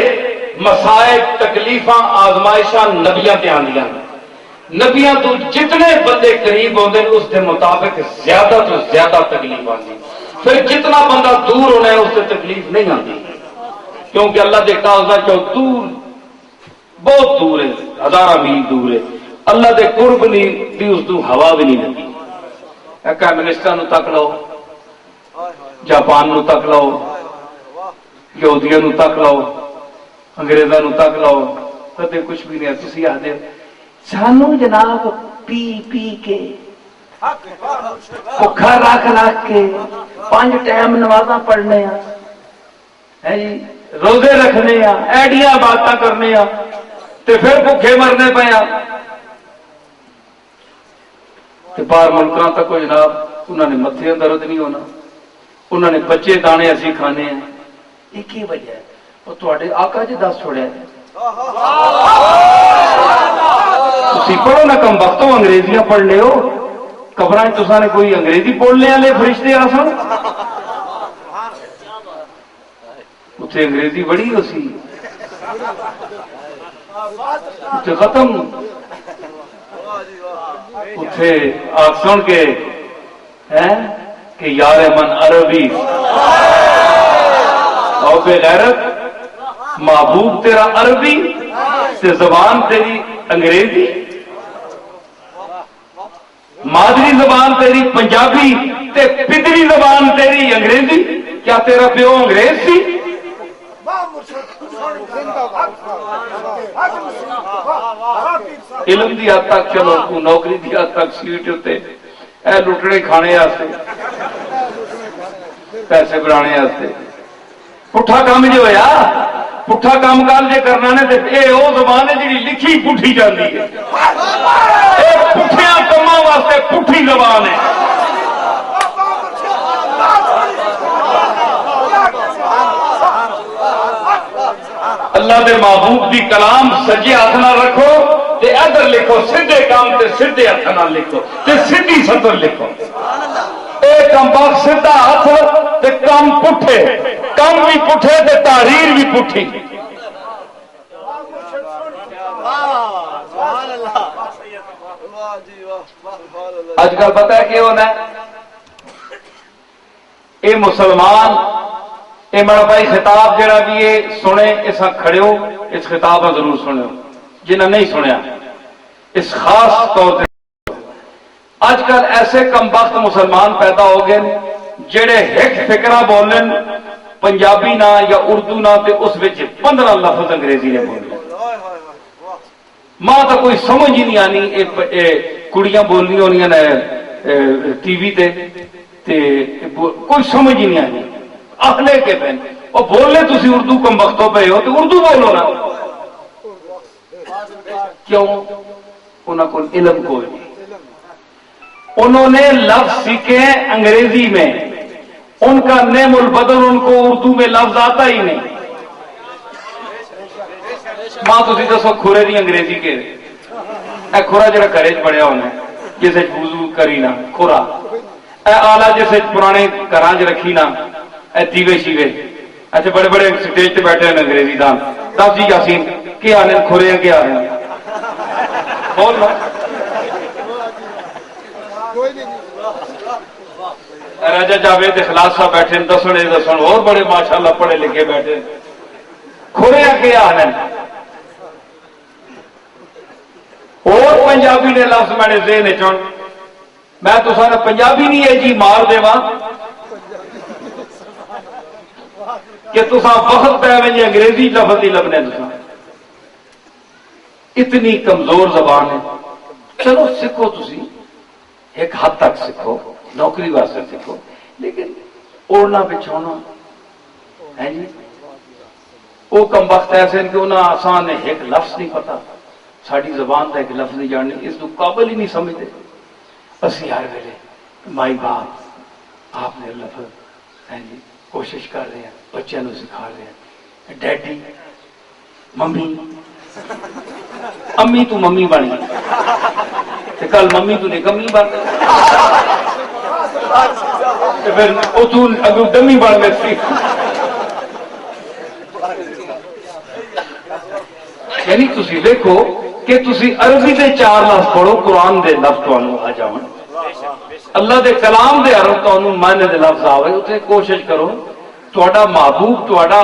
مسائب تکلیفاں آزمائشاں نبیاں تے آندیاں، نبیاں تو جتنے بندے قریب ہوندے اس کے مطابق زیادہ تو زیادہ تکلیف آتی، پھر جتنا بندہ دور ہونا ہے اس سے تکلیف نہیں آتی، کیونکہ اللہ کے کاغذات چو دور بہت دور ہے، ہزارہ میل دور ہے، اللہ دے قرب نہیں بھی اس کو ہوا بھی نہیں لگی۔ کمیونسٹاں نو تک لو، جاپان نو تک لو، یہودیاں نو تک لو، انگریزاں نو تک لو، کدے کچھ بھی نہیں۔ تسی آدھے سانو جناب پی پی کے بھکھا رکھ رکھ کے 5 ٹائم نمازاں پڑھنے ہیں جی، روزے رکھنے ہیں، ایڈیاں باتاں کرنے ہیں، تے پھر بھوکے مرنے پے باہر ملکوں تک کو جناب انہوں نے متھے درد نہیں ہونا، انہوں نے بچے دانے اسی کھانے ہیں۔ یہ کی وجہ ہے؟ وہ تھوڑے آقا جی دس چھوڑیا ہے۔ تسی پڑھو نہ کم وقتوں انگریزیاں پڑھ لے ہو، قبراں تساں نے کوئی انگریزی پڑھنے والے فرشتے آسن اتنے انگریزی بڑی ہو سی اتنے ختم اتنے آپ سن کے کہ یار من عربی اور بے غیرت محبوب تیرا عربی تے زبان تیری انگریزی، مادری زبان تیری پنجابی تے پدری زبان تیری انگریزی، کیا تیرا پیو انگریز سی؟ علم دی حد تک چلو، نوکری دی حد تک سیٹ ہوتے اے لٹنے کھانے واسطے پیسے بنانے واسطے پٹھا کام جو ہوا پٹھا کام کال جے کرنا نے تے اے او زبان ہے جڑی لکھی پٹھی جاندی ہے، اے پٹھیاں کماں واسطے پٹھی زبان ہے۔ اللہ دے محبوب دی کلام سجے ہاتھ نال رکھو تے ادھر لکھو، سیدھے کام تے سیدھے ہاتھ نال لکھو تے سیدھی سطر لکھو۔ اے کم باغ سیدھا ہاتھ تے کام پٹھے، کام بھی پٹھے تے تحریر بھی پٹھی۔ اج کل پتہ ہے کیا ہونا ہے؟ اے مسلمان اے میرا بھائی خطاب جڑا بھی یہ سنے اس کھڑے ہو، اس خطاب ضرور سنو، جنہیں نہیں سنیا اس خاص طور پہ۔ آج کل ایسے کم وقت مسلمان پیدا ہو گئے جڑے ایک فکرہ بولن پنجابی نہ یا اردو نہ تے اس وچ 15 لفظ انگریزی نے بولنے، ماں تو کوئی سمجھ ہی نہیں آنی۔ کڑیاں بولنی ہونی نے ٹی وی تے کوئی سمجھ ہی نہیں آنی، اہلے کے پہن وہ بولنے تسی اردو کم وقتوں پہ ہو تو اردو بولو نا، کیوں؟ انہوں کو علم کوئی نہیں، انہوں نے لفظ سیکھے انگریزی میں، ان کا نعم البدل ان کو اردو میں لفظ آتا ہی نہیں۔ ماں تسی دسو کھورے دی انگریزی کے اے کھورا جڑا گھر چ بڑھیا ہونا ہے جسے وضو کری نا کھورا، اے آلہ جسے پرانے گھراں چ رکھی نا، اے دیوے شیوے، اچھا بڑے بڑے سٹیج تے بیٹھے ہیں انگریزی دان، دس جی یاسین کیا آنے کھورے ہیں کیا آنے بول نا، راجا جاوید اخلاص صاحب بیٹھے دسن اور بڑے ماشاءاللہ پڑھے لکھے بیٹھے، کھورے ہیں کیا آنے اور پنجابی نے لفظ میں نے ذہن چن میں تو سارا پنجابی نہیں ہے جی مار دے ماں کہ تسا وقت پہ میں انگریزی لفظ ہی لبنے تسا، اتنی کمزور زبان ہے۔ چلو سکھو تسی ایک حد تک سکھو، نوکری واسطے سکھو، لیکن اوڑنا بچھونا ہے جی وہ کم وقت ایسے کہ انہیں آسان ہے ایک لفظ نہیں پتا، ساری زبان کا ایک لفظ نہیں جاننے، اس کو قابل ہی نہیں سمجھتے۔ اسی ہر ویلے مائی باپ آپ نے لفظ ہے جی کوشش کر رہے ہیں، بچوں کو سکھا رہے ہیں، ڈیڈی ممی امی تو ممی بن گئی، کل ممی تو نکمی بن گئی، پھر اگو ڈمی بن گئی۔ یعنی تسی دیکھو کہ تسی عربی دے 4 لفظ پڑھو، قرآن دے لفظ تانوں آ جاون، اللہ دے کلام دے عرب تانوں معنی دے لفظ آوے، اتنے کوشش کرو تہاڈا محبوب، تہاڈا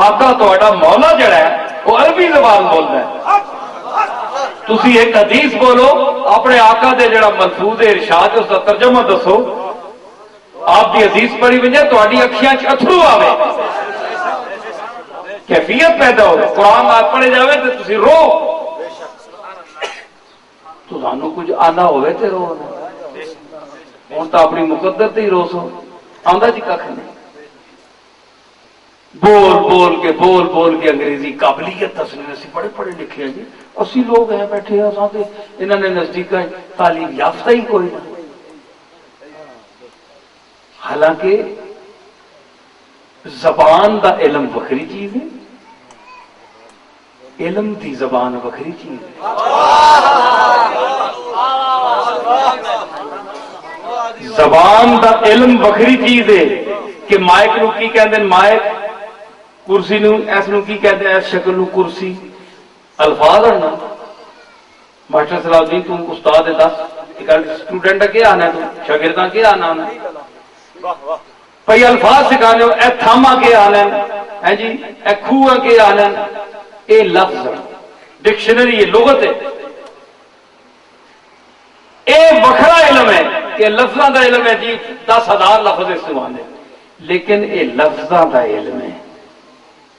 آقا، تہاڈا مولا جڑا ہے وہ عربی زبان بولدا ہے۔ تسی ایک حدیث بولو، اپنے آقا دے جڑا ملفوظ ارشاد ہے اس کا ترجمہ دسو، آپ دی حدیث پڑھی وجے تہاڈی اکھیاں چ اتھرو آوے، کیفیت پیدا ہو، قرآن آپ پڑھے جاوے تو تسی رو، تو سانو کچھ آنا ہوئے تے رو، ہوں تو اپنی مقدر تے ہی رو سو، آندا جی کھ نہیں، بول بول کے انگریزی قابلیت تصویر، اسی بڑے پڑھے لکھے ہیں جی، اسی لوگ ہیں بیٹھے ہیں ساتھ، انہوں نے نزدیک تعلیم یافتہ ہی کوئی نہ، حالانکہ زبان دا علم وکری چیز ہے، علم دی زبان وکری چیز ہے۔ زبان دا علم وکری چیز ہے کہ مائک نو کی کہندے مائک، کرسی نو اس نو کی کہندے اس شکل نو کرسی، الفاظ نا ماسٹر صلاح الدین تم استاد دس اسٹوڈنٹ کے آنا، تو شاگرداں کے آنا ہونا، پئی الفاظ سکھانے ہو، اے تھاما کے آنا ہے جی، اے کھوہ کے آنا، اے لفظ ڈکشنری، یہ لغت ہے، اے وکھرا علم ہے کہ لفظاں دا علم ہے جی 10,000 لفظ استعمال ہے، لیکن اے لفظاں دا علم ہے،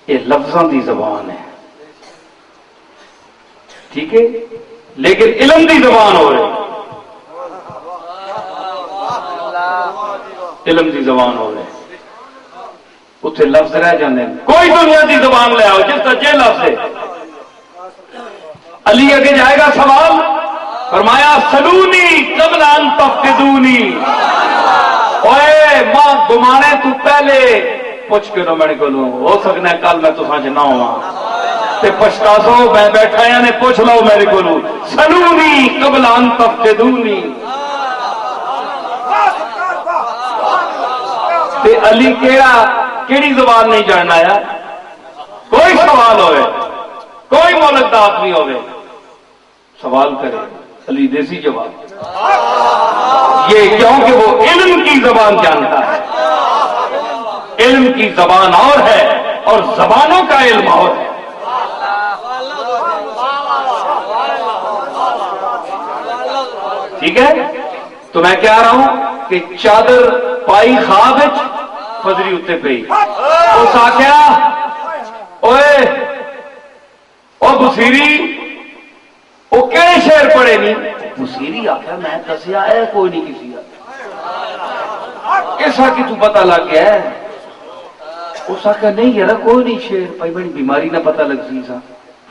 یہ لفظاں دی زبان ہے، ٹھیک ہے، لیکن علم دی زبان ہو رہی، علم دی زبان ہو رہی، اتنے لفظ رہ جاندے ہیں، کوئی دنیا دی زبان لے آؤ جس کا جے لفظ ہے، علی اگے جائے گا سوال، فرمایا سلونی قبل ان تفقدونی، اوے ماں گمانے تو پہلے پوچھ کے نو میرے کو ہو سکنا ہے کل میں تو سانچ نہ ہوا تے پچھتاسو میں بیٹھا یا نے پوچھ لو میرے کو سلونی قبل ان تفقدونی، تے علی کیڑی زبان نہیں جاننا ہے، کوئی سوال ہوئے، کوئی مولک دا آدمی ہوئے سوال کرے، علی دیسی جواب، یہ کیونکہ وہ علم کی زبان جانتا ہے، علم کی زبان اور ہے اور زبانوں کا علم اور ہے۔ ٹھیک ہے، تو میں کہہ رہا ہوں کہ چادر پائی خواب فضری اتنے پئی، اس آخیا اوے او بصیری وہ کہڑے شعر پڑھے نہیں، بصیری آخیا میں دسیا ہے کوئی نہیں کسی ایسا کہ تو پتہ لگ گیا ہے، اس آخیا نہیں یار کوئی نہیں شعر، بھائی بڑی بیماری نہ پتہ لگ سی سا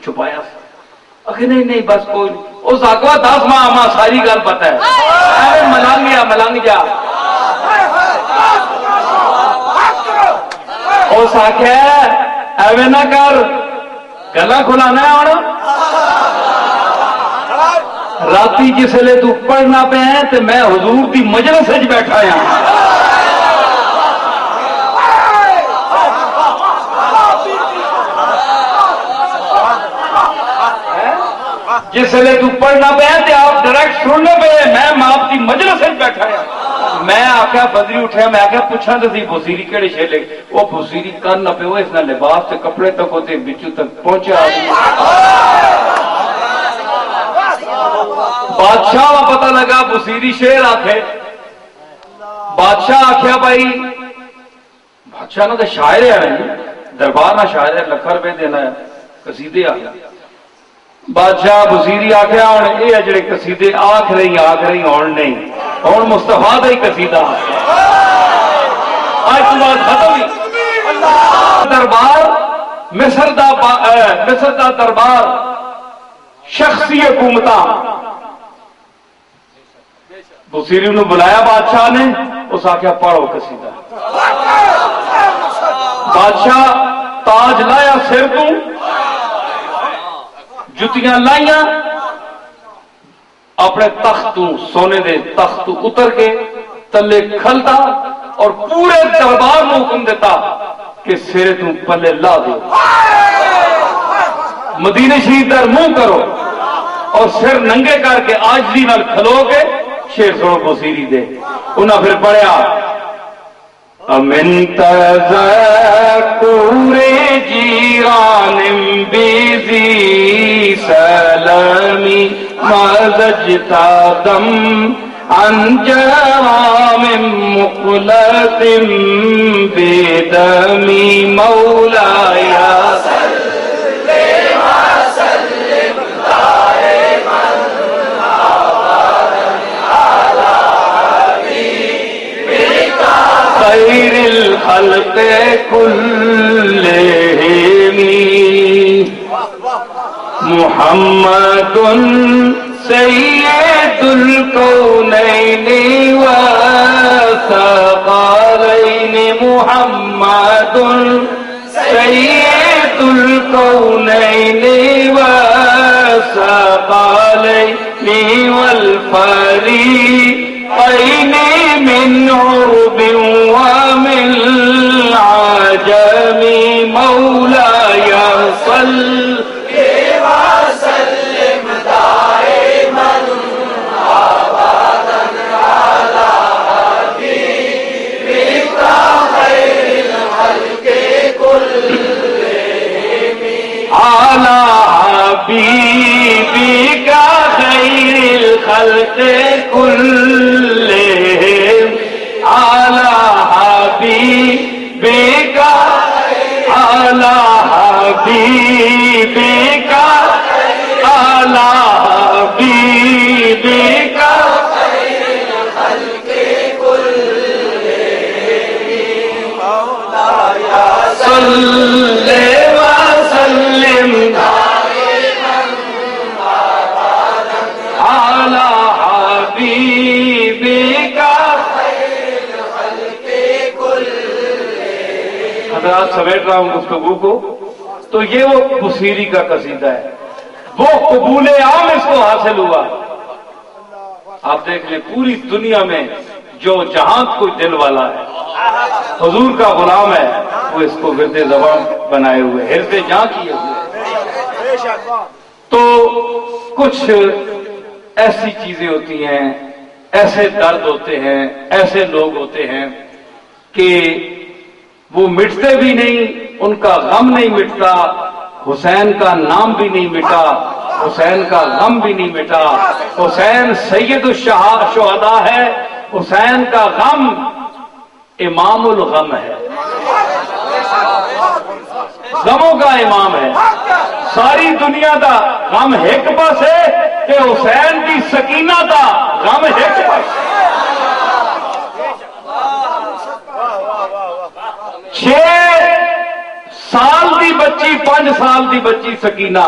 چھپایا، آخر نہیں بس کوئی نہیں، اس آخوا 10 ماہ ساری گل پتہ ہے، ملنگ جا اس آخیا ایویں نہ کر، گلا کھلانا ہے ہوں، راتی جسے تو پڑھنا پہ ہے تو میں حضور کی مجلس وچ بیٹھا ہاں، جسے تو پڑھنا پہ ہے تو آپ ڈائریکٹ سننے پہ، میں آپ کی مجلس وچ بیٹھا ہاں، میں آخیا فضری اٹھیا، میں آخیا پوچھا تو سی بصیری کہڑے شعر لے، وہ بصیری کر نہ پہ، اس نے لباس سے کپڑے تک ہوتے بچوں تک پہنچا، بادشاہ کا پتہ لگا بصیری شعر آخے، بادشاہ آخیا بھائی، بادشاہ نہ تو شاعر ہے، دربار نہ شاعر ہے، لکھ روپے دینا ہے، قصیدے آ گیا، بادشاہ بصیری آخیا ہوں یہ جڑے قصیدے آخ رہی ہون نہیں، ہوں مصطفیٰ دا ہی قصیدہ آج تو بات ختم ہی، دربار مصر دا دربار شخصی حکومتاں، بصیری نو بلایا بادشاہ نے، اس آخیا پڑھو قصیدہ، بادشاہ تاج لایا سر تو، جتیاں لائیاں، اپنے تخت تو سونے دے تخت تو اتر کے تلے کھلتا اور پورے دربار میں حکم دیتا کہ سرے تو پلے لا دو، مدینے شریف در منہ کرو اور سر ننگے کر کے آجزی نال کھلو کے شیر سنو بصیری دے. انہاں پھر پڑھیا امن تذکر جیران بیزی سلامی مزجتا دم عن جرام مقلت بدمی مولایا خیر الخلق كلهم محمد سید الكونین والثقلین محمد سید الكونین والثقلین والفریقین من عرب ومن عجم مولاي صل وسلم دائما ابدا على حبيبك خير الخلق كلهم على حبيبك خير الخلق كلهم على حبيبك على حبيبك على حبيبك خير الخلق كلهم مولاي صل وسلم دائما ابدا على حبيبك. حضرات سمیٹ رہا ہوں گفتگو کو، تو یہ وہ بصیری کا قصیدہ ہے، وہ قبول عام اس کو حاصل ہوا. آپ دیکھ لیں پوری دنیا میں جو جہاں کوئی دل والا ہے حضور کا غلام ہے وہ اس کو ورد زبان بنائے ہوئے حرز جاں کیے ہوئے. تو کچھ ایسی چیزیں ہوتی ہیں، ایسے درد ہوتے ہیں، ایسے لوگ ہوتے ہیں کہ وہ مٹتے بھی نہیں، ان کا غم نہیں مٹتا، حسین کا نام بھی نہیں مٹا، حسین کا غم بھی نہیں مٹا. حسین سید الشہداء ہے، حسین کا غم امام الغم ہے، غموں کا امام ہے. ساری دنیا دا غم ایک پاس ہے کہ حسین کی سکینہ دا غم ایک پاس. 6 سال دی بچی 5 سال دی بچی سکینہ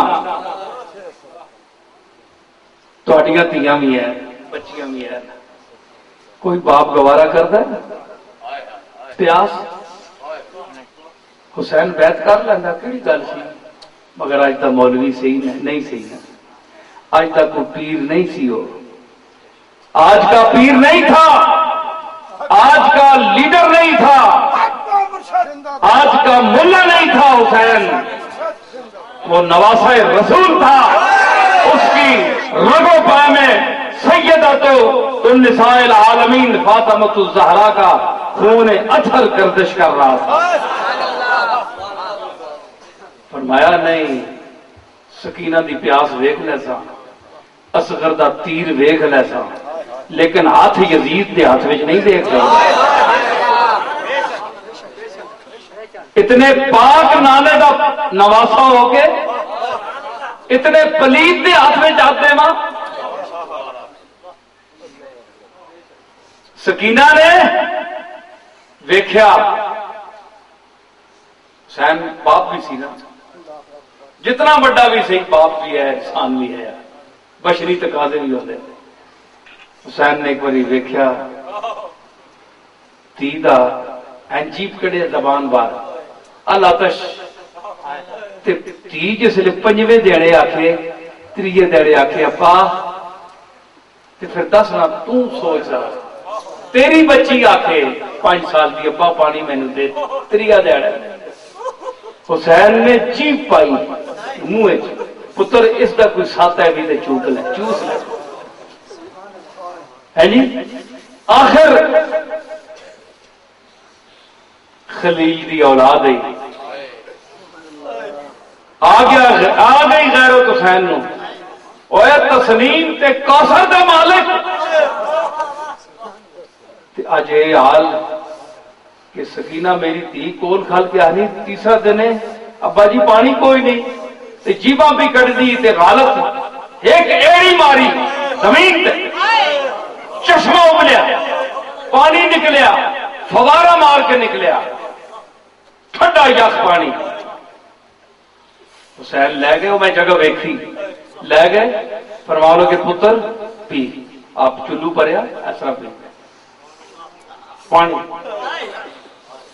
تھوڑیاں تیاں بھی ہیں بچیاں بھی ہیں، کوئی باپ گوارا کرتا ہے پیاس حسین بیعت کر لینا کہڑی گل سی، مگر اج تک مولوی صحیح نہیں صحیح ہے، اج تک کوئی پیر نہیں سی، ہو آج کا پیر نہیں تھا، آج کا لیڈر نہیں تھا، آج کا ملا نہیں تھا. حسین وہ نواسہ رسول تھا، اس کی رگو پا میں سیدۃ النساء العالمین فاطمۃ الزہرا کا خون اطہر گردش کر رہا تھا. فرمایا نہیں سکینہ دی پیاس ویکھ لے سا، اصغر دا تیر ویکھ لے سا، لیکن ہاتھ یزید دے ہاتھ وچ نہیں دیکھ رہا. اتنے پاک نانے دا نواسا ہو کے اتنے پلیت دے ہاتھ میں جاتے ماں. سکینہ نے ویکھیا حسین باپ بھی سی نا، جتنا بڑا بھی صحیح باپ بھی ہے، انسان بھی ہے، بشری تقاضے بھی ہوتے. حسین نے ایک باری ویکھیا تی دا عجیب کڑے زبان بار الاتش تی جس لئے 5ویں دیڑے آکھے 3 دیڑے آکھے اپا تے پھر دسنا تو سوچ رہا تیری بچی آکھے 5 سال دی ابا پانی مینوں دے تریا دیڑا حسین نے چیپ پائی منہ پتر اس دا کوئی ساتھ ہے بھی تے چوس لے ہے جی آخر خلیل دی اولاد ہے آ گئی غیرت حسین نو اوے تسلیم تے کوثر دا مالک تے اج اے حال کہ سکینہ میری تھی کول کھال کے آنی تیسرا دن ہے ابا جی پانی کوئی نہیں تے جیباں بھی کٹ دی تے غالت ایک ایڑی ماری زمین تے چشمہ ابلیا پانی نکلیا فوارہ مار کے نکلیا ٹھنڈا یخ پانی حسین لے گئے وہ میں جگہ ویکھی لے گئے فرمانو کے پتر پی آپ چلو پریا ایسا پی پانی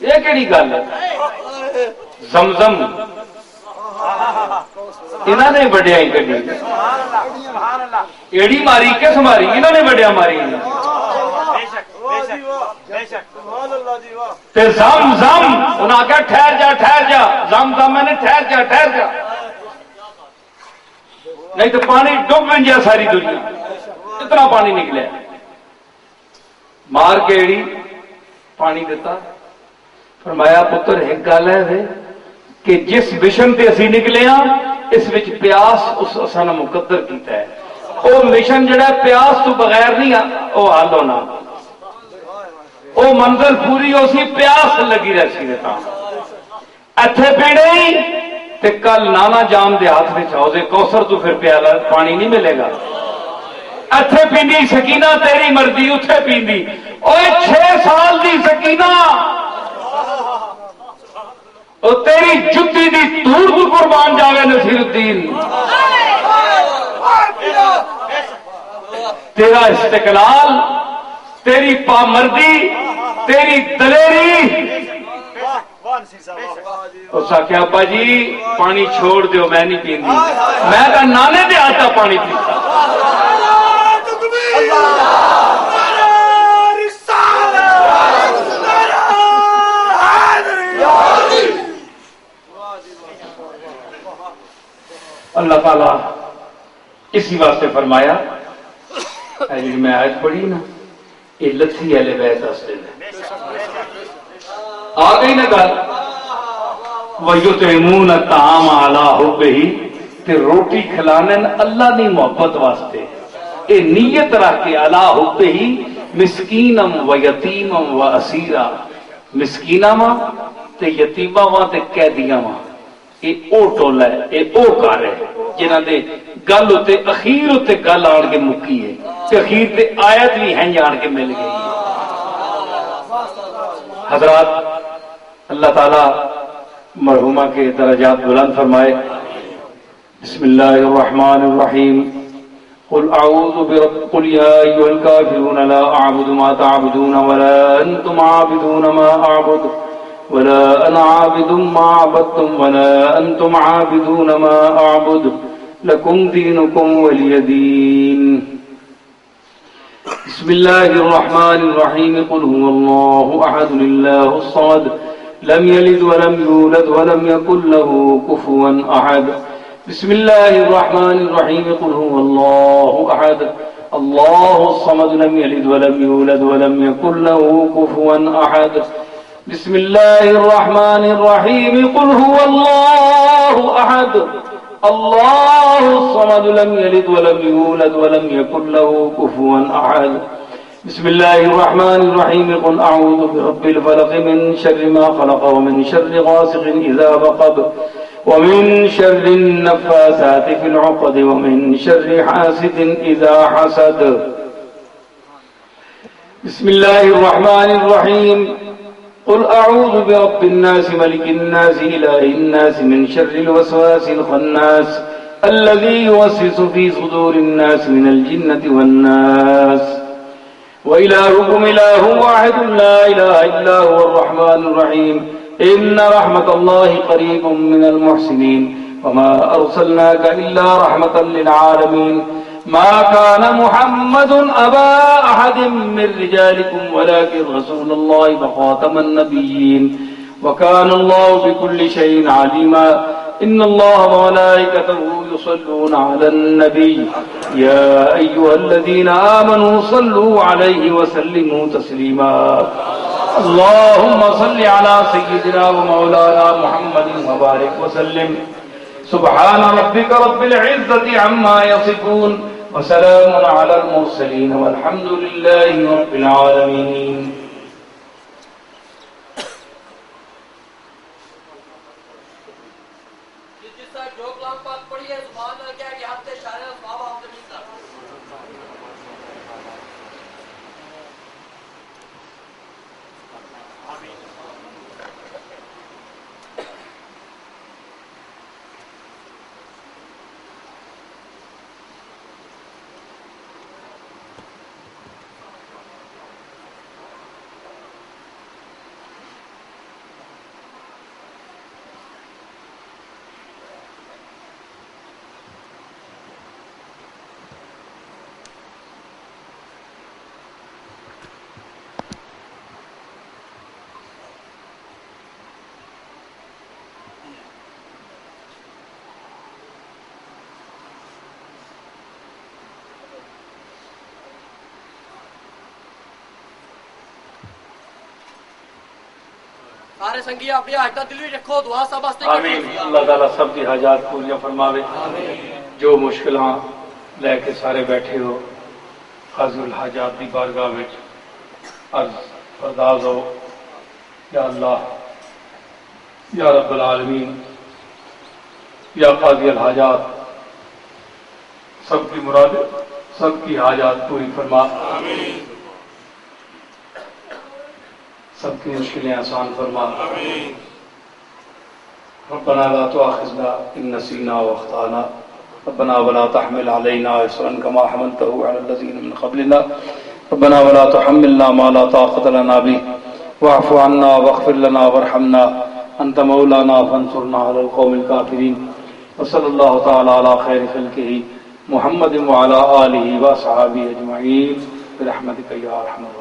یہ کیڑی گل ہے زمزم انہوں نے وڈیا ہی کڈی ایڑی ماری کس ماری انہوں نے وڈیا ماری تے زم زم انہوں نے کہا ٹھہر جا زم زم میں نے ٹھہر جا نہیں تو پانی ڈوب بن جائے ساری دنیا اتنا پانی نکلے مار کے ایڑی پانی دیتا فرمایا پتر ایک گل ہے کہ جس مشن تے اسی نکلے ہاں اس وچ پیاس اس اساں مقدر کیتا ہے وہ مشن جڑا پیاس تو بغیر نہیں وہ حل ہونا وہ منزل پوری ہو سی پیاس لگی رہی رہتا ایتھے پیڑے ہی تے کل نانا جام دے ہاتھ میں حوض کوثر تو پھر پیالہ پانی نہیں ملے گا ایتھے پیندی سکینہ تیری مرضی اتھے پیندی اوے 6 سال دی سکینہ او تیری جتی دی دور کو قربان جاوے نصیر الدین تیرا استقلال تیری پامردی تیری دلیری اس آخیا ابا جی پانی چھوڑ دیو میں نہیں پیندی میں تو نانے دے آتا پانی پیتا اللہ تعالی اسی واسطے فرمایا میں آیت پڑھی نا یہ لتھی اہل بیت واسطے آ گئی نا گل وَيُطْعِمُونَ الطَّعَامَ عَلَىٰ حُبِّهِ تے روٹی کھلانے اللہ دی محبت واسطے اے نیت رکھ کے عَلَىٰ حُبِّهِ مسکینم و یتیمم و اسیرا مسکینہ ماں تے یتیمہ ماں تے قیدیاں ماں یہ او ٹولا ہے یہ او کار ہے جنہاں دے گل ہوتے اخیر ہوتے گل آن کے مکی ہے تے اخیر تے آیت بھی ہیں آن کے مل گئی ہے حضرات اللہ تعالی مرحومہ کے درجات بلند فرمائے بسم اللہ الرحمن الرحیم قل اعوذ برب قل یا ایھا الکافرون لا اعبد ما تعبدون ولا انتم عابدون ما اعبد ولا انا عابد ما عبدتم ولا انتم عابدون ما اعبد لكم دينكم ولي دين بسم الله الرحمن الرحيم قل هو الله احد الله الصمد لم يلد ولم يولد ولم يكن له كفوا احد بسم الله الرحمن الرحيم قل هو الله احد الله الصمد لم يلد ولم يولد ولم يكن له كفوا احد بسم الله الرحمن الرحيم قل هو الله احد الله الصمد لم يلد ولم يولد ولم يكن له كفوا احد بسم الله الرحمن الرحيم قل اعوذ برب الفلق من شر ما خلق ومن شر غاسق اذا وقب ومن شر النفاثات في العقد ومن شر حاسد اذا حسد بسم الله الرحمن الرحيم قل اعوذ برب الناس ملك الناس اله الناس من شر الوسواس الخناس الذي يوسوس في صدور الناس من الجنة والناس وإلهكم إله واحد لا إله إلا هو الرحمن الرحيم إن رحمة الله قريب من المحسنين وما أرسلناك إلا رحمة للعالمين ما كان محمد أبا أحد من رجالكم ولكن رسول الله وخاتم النبيين وكان الله بكل شيء عليما إن الله وملائكته يصلون على النبي يا أيها الذين آمنوا صلوا عليه وسلموا تسليما اللهم صل على سيدنا ومولانا محمد وبارك وسلم سبحان ربك رب العزة عما يصفون وسلام على المرسلين والحمد لله رب العالمين سارے سنگی اپنی حاجت دل وچ رکھو دعا سب واسطے آمین اللہ تعالیٰ سب کی حاجات پوریاں فرماوے جو مشکلاں لے کے سارے بیٹھے ہو قاضی الحاجات دی بارگاہ وچ عرض پرداز ہو یا اللہ یا رب العالمین یا قاضی الحاجات سب کی مراد سب کی حاجات پوری فرما سب کی مشکلیں آسان فرما ربنا لا تؤاخذنا إن نسينا واخطأنا ربنا ولا تحمل علينا إصرا كما حملته على الذين من قبلنا ربنا ولا تحملنا ما لا طاقة لنا به واعف عنا واغفر لنا وارحمنا أنت مولانا فانصرنا على القوم الكافرين وصلى الله تعالى على خير خلقه محمد وعلى آله وصحبه أجمعين برحمتك يا أرحم الراحمين